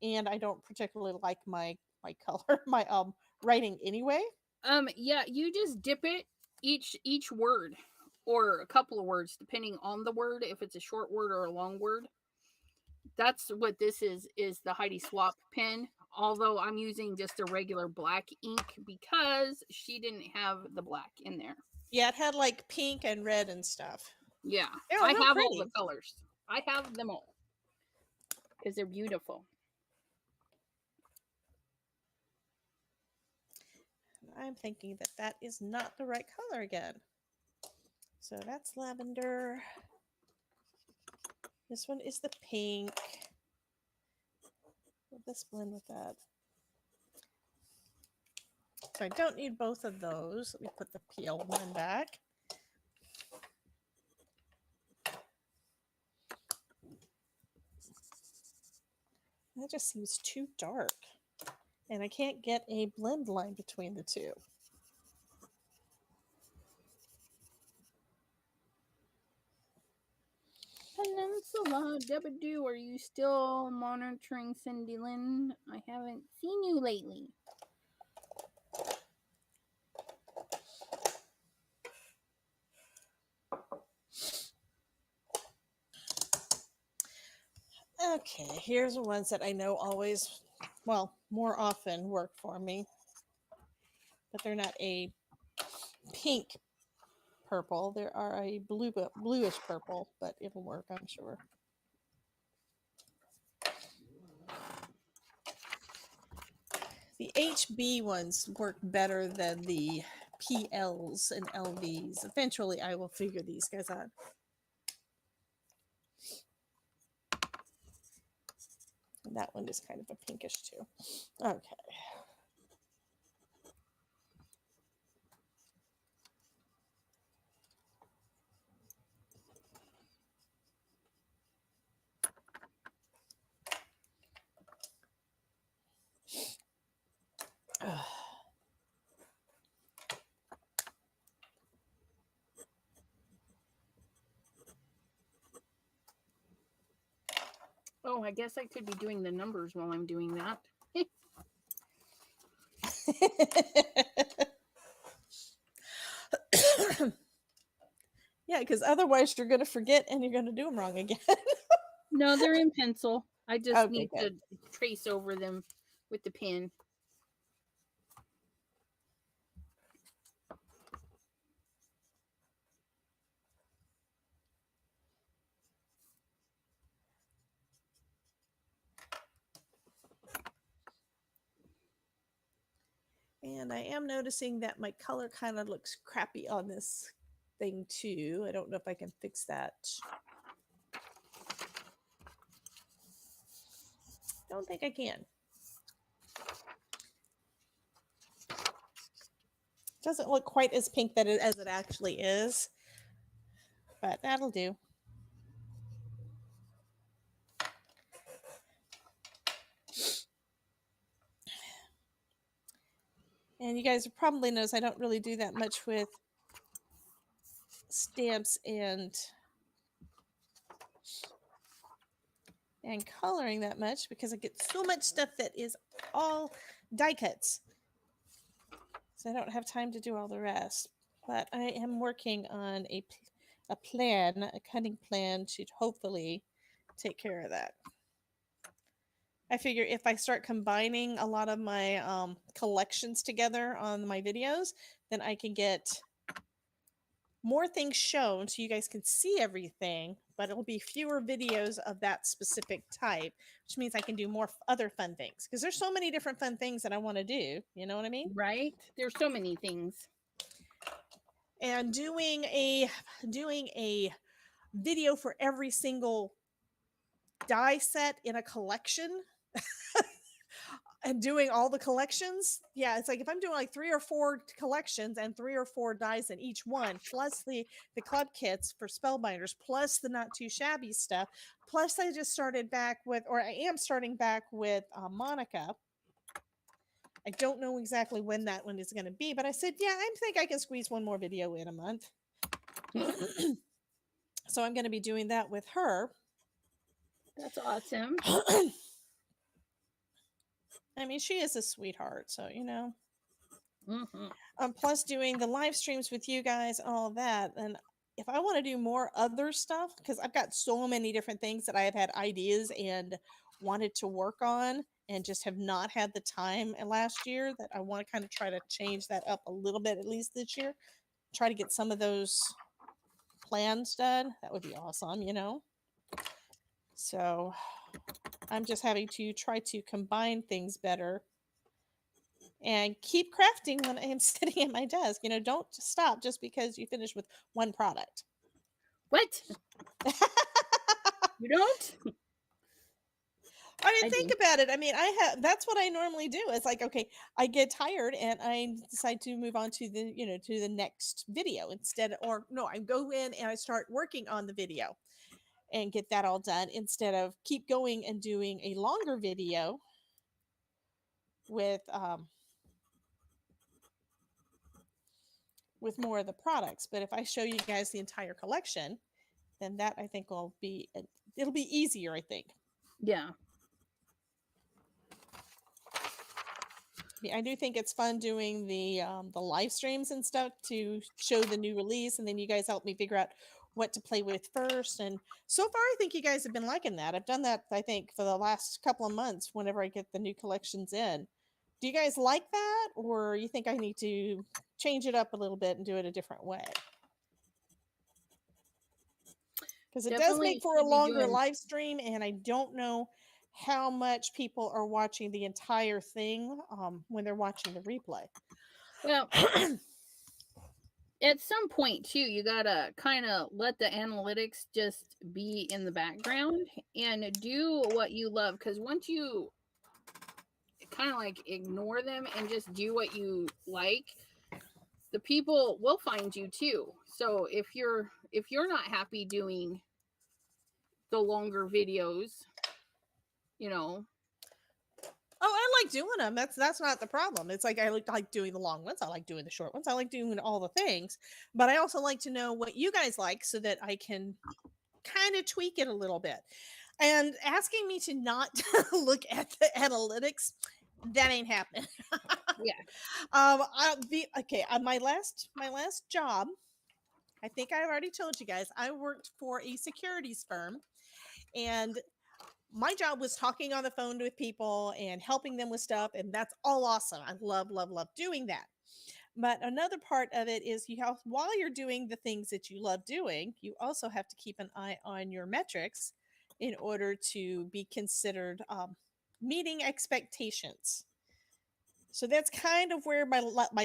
and I don't particularly like my color, my writing anyway. Yeah, you just dip it each word. or a couple of words, depending on the word, if it's a short word or a long word. That's what this is the Heidi Swap pen. Although I'm using just a regular black ink because she didn't have the black in there. Yeah, it had like pink and red and stuff. Yeah, They were I real have all the pretty. colors. I have them all because they're beautiful. I'm thinking that that is not the right color again. So that's lavender. This one is the pink. Will this blend with that? So I don't need both of those. Let me put the peel one back. That just seems too dark. And I can't get a blend line between the two. Peninsula Debadoo, are you still monitoring Cindy Lynn? I haven't seen you lately. Okay, here's the ones that I know always, well, more often work for me. But they're not a pink purple. They are a bluish purple, but it'll work, I'm sure. The HB ones work better than the PLs and LVs. Eventually, I will figure these guys out. And that one is kind of a pinkish too. Okay. Oh, I guess I could be doing the numbers while I'm doing that. Yeah, because otherwise you're going to forget and you're going to do them wrong again. No, they're in pencil. I just Okay, need good. to trace over them with the pen. And I am noticing that my color kind of looks crappy on this thing too. I don't know if I can fix that. Don't think I can. Doesn't look quite as pink as it actually is, but that'll do. And you guys probably notice I don't really do that much with stamps and coloring that much because I get so much stuff that is all die cuts. So I don't have time to do all the rest. But I am working on a plan, a cutting plan to hopefully take care of that. I figure if I start combining a lot of my collections together on my videos, then I can get more things shown so you guys can see everything, but it'll be fewer videos of that specific type, which means I can do more other fun things because there's so many different fun things that I want to do. You know what I mean? Right? There's so many things. And doing a video for every single die set in a collection and doing all the collections, yeah, it's like if I'm doing like 3 or 4 collections and 3 or 4 dies in each one, plus the club kits for spellbinders, plus the not too shabby stuff, plus I just started back with, or I am starting back with Monica. I don't know exactly when that one is going to be, but I said, yeah, I think I can squeeze one more video in a month. So I'm going to be doing that with her. That's awesome. I mean, she is a sweetheart, so you know. Mm-hmm. Plus doing the live streams with you guys and all that, and if I want to do more other stuff, because I've got so many different things that I have had ideas and wanted to work on and just have not had the time last year, that I want to kind of try to change that up a little bit, at least this year. Try to get some of those plans done. That would be awesome, you know? So I'm just having to try to combine things better and keep crafting when I am sitting at my desk. You know, don't stop just because you finish with one product. What? You don't? I mean, I think do. about it. I mean, that's what I normally do. It's like, okay, I get tired and I decide to move on to the, you know, to the next video instead, or no, I go in and I start working on the video and get that all done instead of keep going and doing a longer video with more of the products. But if I show you guys the entire collection, then that I think will be it'll be easier, I think. Yeah. I do think it's fun doing the live streams and stuff to show the new release, and then you guys help me figure out what to play with first. And so far, I think you guys have been liking that. I've done that, I think, for the last couple of months. Whenever I get the new collections in, do you guys like that, or you think I need to change it up a little bit and do it a different way? Because it does Definitely make for a should be longer doing. live stream, and I don't know how much people are watching the entire thing when they're watching the replay. Well, at some point too, you gotta kind of let the analytics just be in the background and do what you love. Because once you kind of like ignore them and just do what you like, the people will find you too. So if you're not happy doing the longer videos, you know. Oh, I like doing them. That's not the problem. It's like I like doing the long ones. I like doing the short ones. I like doing all the things. But I also like to know what you guys like so that I can kind of tweak it a little bit. And asking me to not look at the analytics, that ain't happening. Yeah. I'll be okay. On my last job, I think I've already told you guys, I worked for a securities firm, and my job was talking on the phone with people and helping them with stuff, and that's all awesome. I love doing that. But another part of it is you have, while you're doing the things that you love doing, you also have to keep an eye on your metrics in order to be considered meeting expectations. So that's kind of where my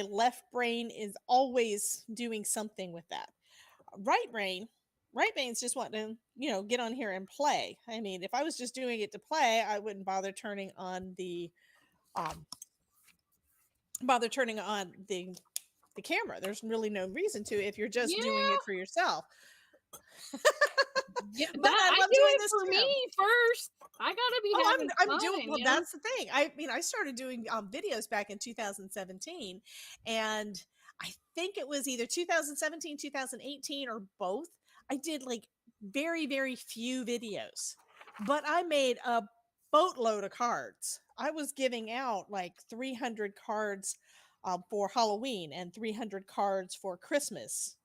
left brain is always doing something with that. Right brain, right brain's just wanting to, get on here and play. I mean, if I was just doing it to play, I wouldn't um bother turning on the camera. There's really no reason to if you're just doing Yeah. it for yourself. Yeah, But that I I love do doing it this for me too. first. I gotta be Oh, having I'm doing fun, well. you know. That's the thing. I mean, I started doing videos back in 2017, and I think it was either 2017, 2018, or both. I did like very few videos, but I made a boatload of cards. I was giving out like 300 cards for Halloween and 300 cards for Christmas.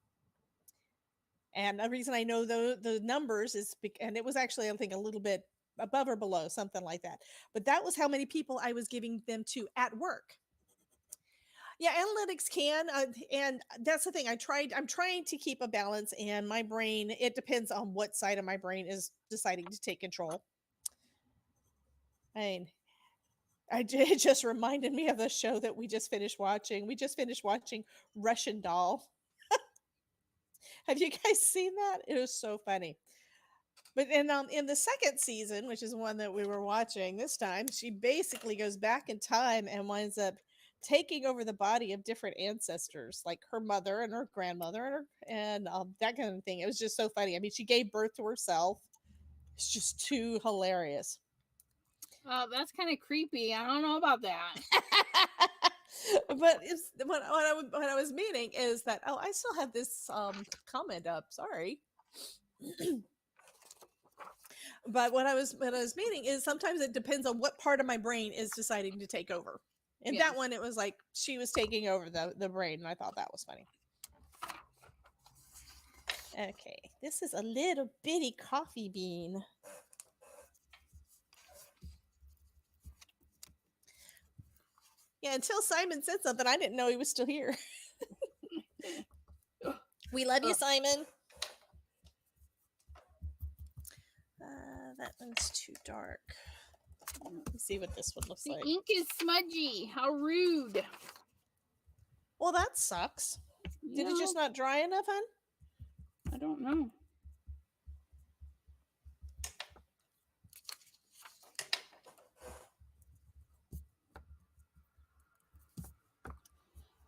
And the reason I know the numbers is and it was actually, I think, a little bit above or below, something like that. But that was how many people I was giving them to at work. Yeah, analytics can, and that's the thing. I'm trying to keep a balance, and my brain. It depends on what side of my brain is deciding to take control. I mean, it just reminded me of the show that we just finished watching. We just finished watching Russian Doll. Have you guys seen that? It was so funny. But in the second season, which is one that we were watching this time, she basically goes back in time and winds up taking over the body of different ancestors, like her mother and her grandmother and that kind of thing. It was just so funny. I mean, she gave birth to herself. It's just too hilarious. Oh, that's kind of creepy. I don't know about that. But it's what I was meaning is that, oh, I still have this comment up. Sorry. But what I was meaning is sometimes it depends on what part of my brain is deciding to take over. In Yes. that one, it was like she was taking over the brain, and I thought that was funny. Okay, this is a little bitty coffee bean. Yeah, until Simon said something, I didn't know he was still here. We love you, Simon. That one's too dark. Let's see what this one looks The like. ink is smudgy. How rude. Well, that sucks. Did it just not dry enough, hon? I don't know.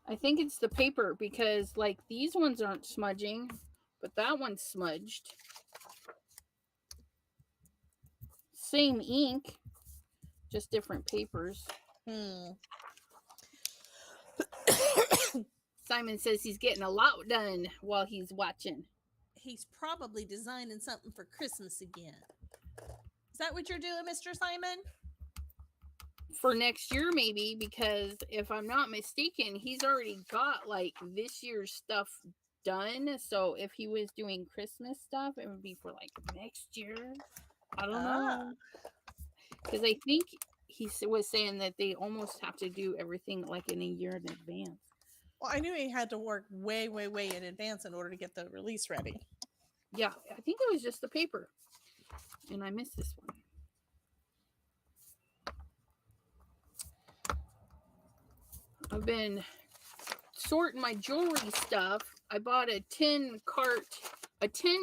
I think it's the paper because, like, these ones aren't smudging, but that one's smudged. Same ink, just different papers. Simon says he's getting a lot done while he's watching. He's probably designing something for Christmas again. Is that what you're doing, Mr. Simon? For next year, maybe, because if I'm not mistaken, he's already got like this year's stuff done. So if he was doing Christmas stuff, it would be for like next year. I don't know. Because I think he was saying that they almost have to do everything like in a year in advance. Well, I knew he had to work way, way, way in advance in order to get the release ready. Yeah, I think it was just the paper. And I missed this one. I've been sorting my jewelry stuff. I bought a 10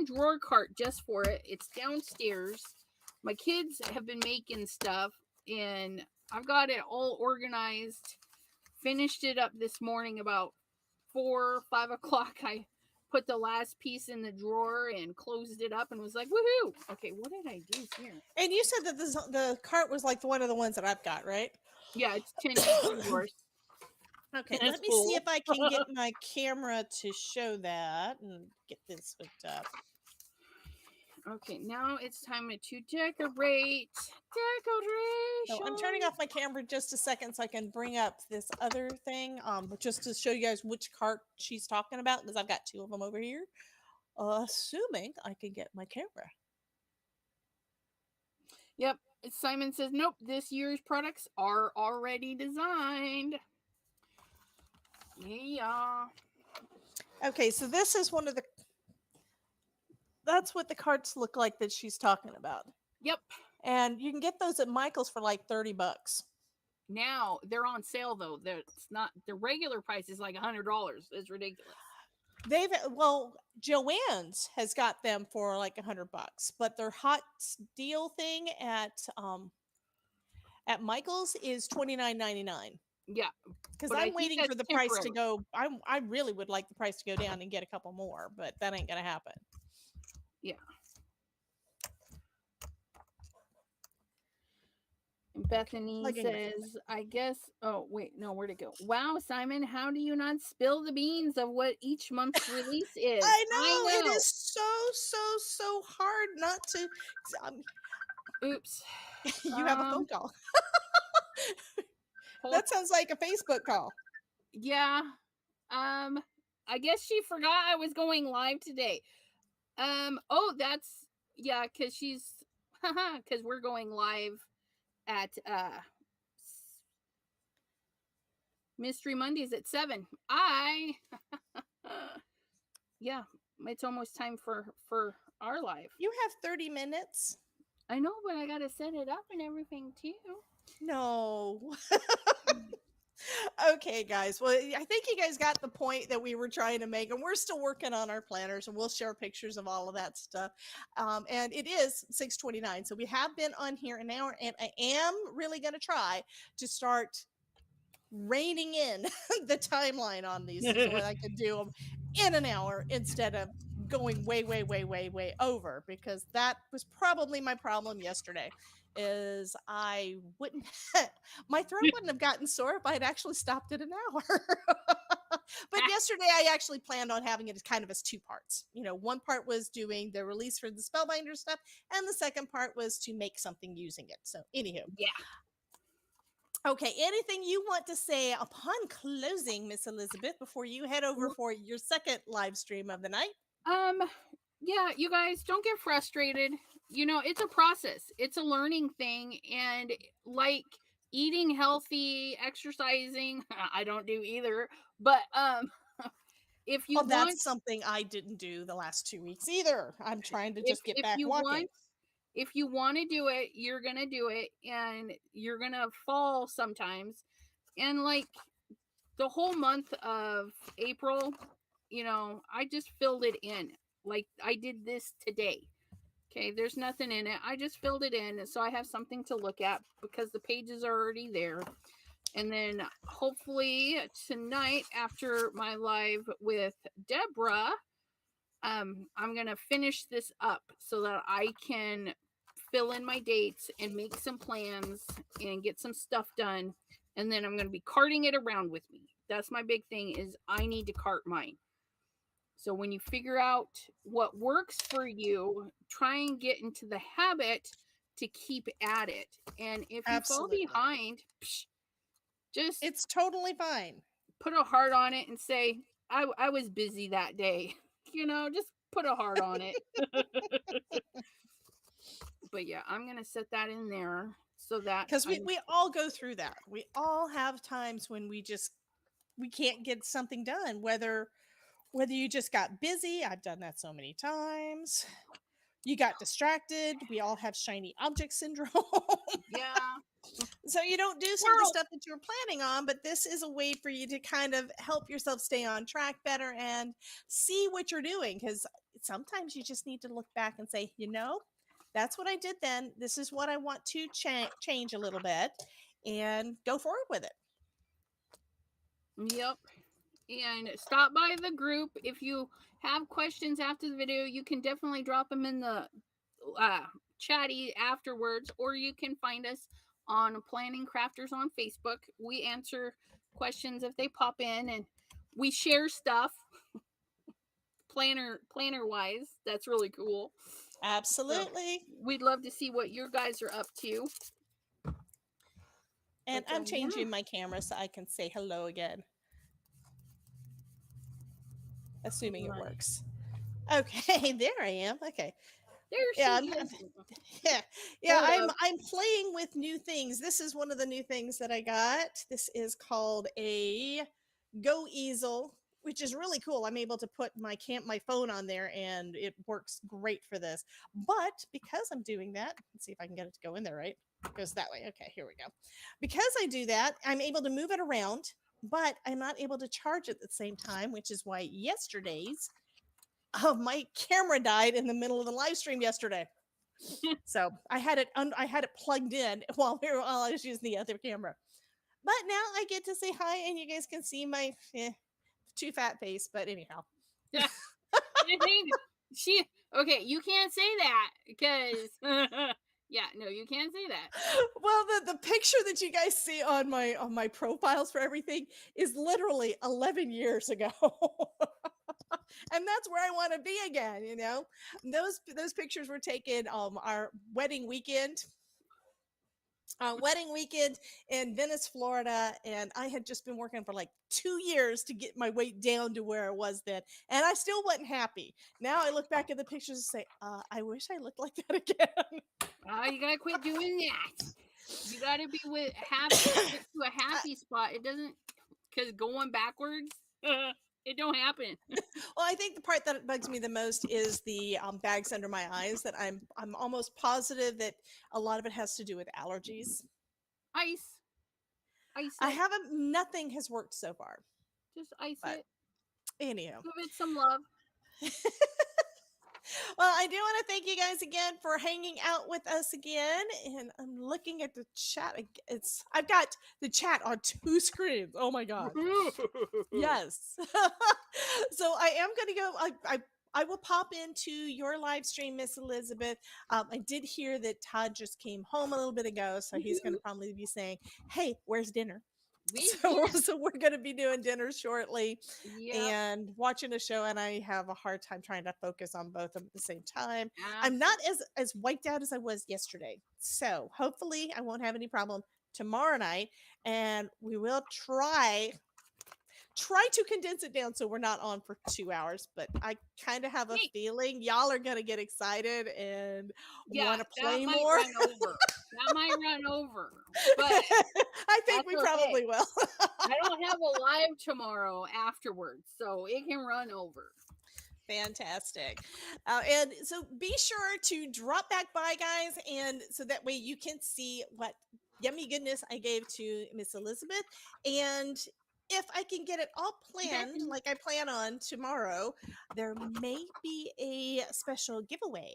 drawer cart just for it. It's downstairs. My kids have been making stuff and I've got it all organized. Finished it up this morning about 4 or 5 o'clock. I put the last piece in the drawer and closed it up and was like, woohoo. Okay, what did I do here? And you said that the cart was like one of the ones that I've got, right? Yeah, it's 10 drawers. Okay, let me see if I can get my camera to show that and get this hooked up. Okay, now it's time to decorate. So I'm turning off my camera just a second so I can bring up this other thing, just to show you guys which cart she's talking about, because I've got two of them over here. Assuming I can get my camera. Yep, Simon says, nope, this year's products are already designed. Yeah. Okay, so this is one of the... That's what the carts look like that she's talking about. Yep. And you can get those at Michael's for like $30. Now they're on sale though. It's not the regular price is like $100. It's ridiculous. Joann's has got them for like $100, but their hot deal thing at Michael's is $29.99. Yeah, because I'm waiting for the price to go. I really would like the price to go down and get a couple more, but that ain't gonna happen. Yeah. Bethany says, I guess, oh, wait, no, where'd it go? Wow, Simon, how do you not spill the beans of what each month's release is? I know. It is so hard not to. Oops. You have a phone call. That sounds like a Facebook call. Yeah. I guess she forgot I was going live today. Oh, that's, yeah, because because we're going live at Mystery Mondays at 7. Yeah, it's almost time for our live. You have 30 minutes. I know, but I gotta set it up and everything too. No. Okay, guys. Well, I think you guys got the point that we were trying to make, and we're still working on our planners, and we'll share pictures of all of that stuff. And it is 6:29, so we have been on here an hour, and I am really going to try to start reining in the timeline on these so that I can do them in an hour instead of going way over, because that was probably my problem yesterday. Is I wouldn't my throat wouldn't have gotten sore if I had actually stopped at an hour. But yesterday I actually planned on having it as kind of as two parts. You know, one part was doing the release for the Spellbinder stuff, and the second part was to make something using it. So anywho. Yeah. Okay, anything you want to say upon closing, Miss Elizabeth, before you head over for your second live stream of the night? Um, yeah, you guys don't get frustrated. You know, it's a process. It's a learning thing, and like eating healthy, exercising, I don't do either, but if you Oh, want that's something I didn't do the last 2 weeks either. I'm trying to just get if back you walking. want if you want to do it, you're going to do it, and you're going to fall sometimes. And like the whole month of April, you know, I just filled it in. Like I did this today. Okay, there's nothing in it. I just filled it in so I have something to look at because the pages are already there. And then hopefully tonight after my live with Deborah, I'm gonna finish this up so that I can fill in my dates and make some plans and get some stuff done. And then I'm gonna be carting it around with me. That's my big thing is I need to cart mine. So when you figure out what works for you, try and get into the habit to keep at it. And if you fall Absolutely. behind, just It's totally fine. put a heart on it and say, I was busy that day. You know, just put a heart on it. But yeah, I'm gonna set that in there so that Because I we all go through that. We all have times when we can't get something done, whether you just got busy. I've done that so many times. You got distracted. We all have shiny object syndrome. yeah. So you don't do some of the Squirrel. stuff that you were planning on, but this is a way for you to kind of help yourself stay on track better and see what you're doing. Because sometimes you just need to look back and say, that's what I did then. This is what I want to change a little bit and go forward with it. Yep. And stop by the group. If you have questions after the video, you can definitely drop them in the uh, chatty afterwards, or you can find us on Planning Crafters on Facebook. We answer questions if they pop in, and we share stuff planner wise. That's really cool. So Absolutely. we'd love to see what you guys are up to. And But I'm yeah, changing my camera so I can say hello again, assuming it right. works. Okay, there I am. Okay. There Yeah, she is. yeah, yeah. Sort I'm of. I'm playing with new things. This is one of the new things that I got. This is called a Go Easel, which is really cool. I'm able to put my phone on there, and it works great for this. But because I'm doing that, let's see if I can get it to go in there right. It goes that way. Okay, here we go. Because I do that, I'm able to move it around, but I'm not able to charge it at the same time, which is why yesterday's my camera died in the middle of the live stream yesterday. So I had it plugged in while I was using the other camera. But now I get to say hi, and you guys can see my too fat face. But anyhow, I think she okay, you can't say that because yeah, no, you can't say that. well, the picture that you guys see on my profiles for everything is literally 11 years ago. And that's where I want to be again. Those pictures were taken our wedding weekend in Venice, Florida, and I had just been working for like 2 years to get my weight down to where I was then, and I still wasn't happy. Now I look back at the pictures and say, I wish I looked like that again. Oh, you gotta quit doing that. You gotta be with happy get to a I, happy spot. It doesn't because going backwards, it don't happen. well, I think the part that bugs me the most is the bags under my eyes. That I'm almost positive that a lot of it has to do with allergies. Ice. Ice I it. haven't. Nothing has worked so far, Just ice but it. anyhow. Give it some love. Well, I do want to thank you guys again for hanging out with us again. And I'm looking at the chat. I've got the chat on two screens. Oh my god. Yes. So I am going to go. I will pop into your live stream, Miss Elizabeth. I did hear that Todd just came home a little bit ago, so he's going to probably be saying, "Hey, where's dinner?" We So, so we're going to be doing dinner shortly yep, and watching a show, and I have a hard time trying to focus on both of them at the same time. I'm not absolutely. as wiped out as I was yesterday, so hopefully I won't have any problem tomorrow night, and we will try try to condense it down so we're not on for 2 hours. But I kind of have a Hey, feeling y'all are going to get excited and yeah, want to that play might more. run over. That might run over, but I think that's we okay. probably will. I don't have a live tomorrow afterwards, so it can run over. Fantastic. And so be sure to drop back by, guys, and so that way you can see what yummy goodness I gave to Miss Elizabeth. And if I can get it all planned Bethany. like I plan on tomorrow, there may be a special giveaway.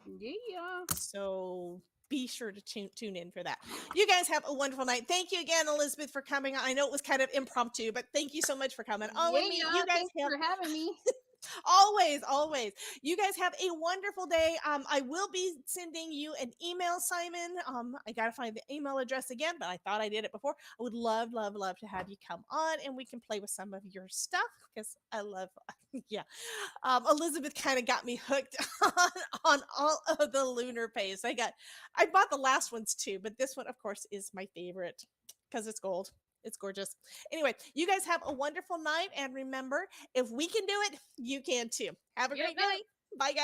Yeah. So be sure to tune in for that. You guys have a wonderful night. Thank you again, Elizabeth, for coming. I know it was kind of impromptu, but thank you so much for coming on with me. Yeah. You guys Thanks have for having me. always, always. You guys have a wonderful day. I will be sending you an email, Simon. I gotta find the email address again, but I thought I did it before. I would love, love, love to have you come on and we can play with some of your stuff because I love, yeah. Elizabeth kind of got me hooked on all of the lunar paste. I bought the last ones too, but this one, of course, is my favorite because it's gold. It's gorgeous. Anyway, you guys have a wonderful night. And remember, if we can do it, you can too. Have a Yep. great Yep. night. Bye, guys.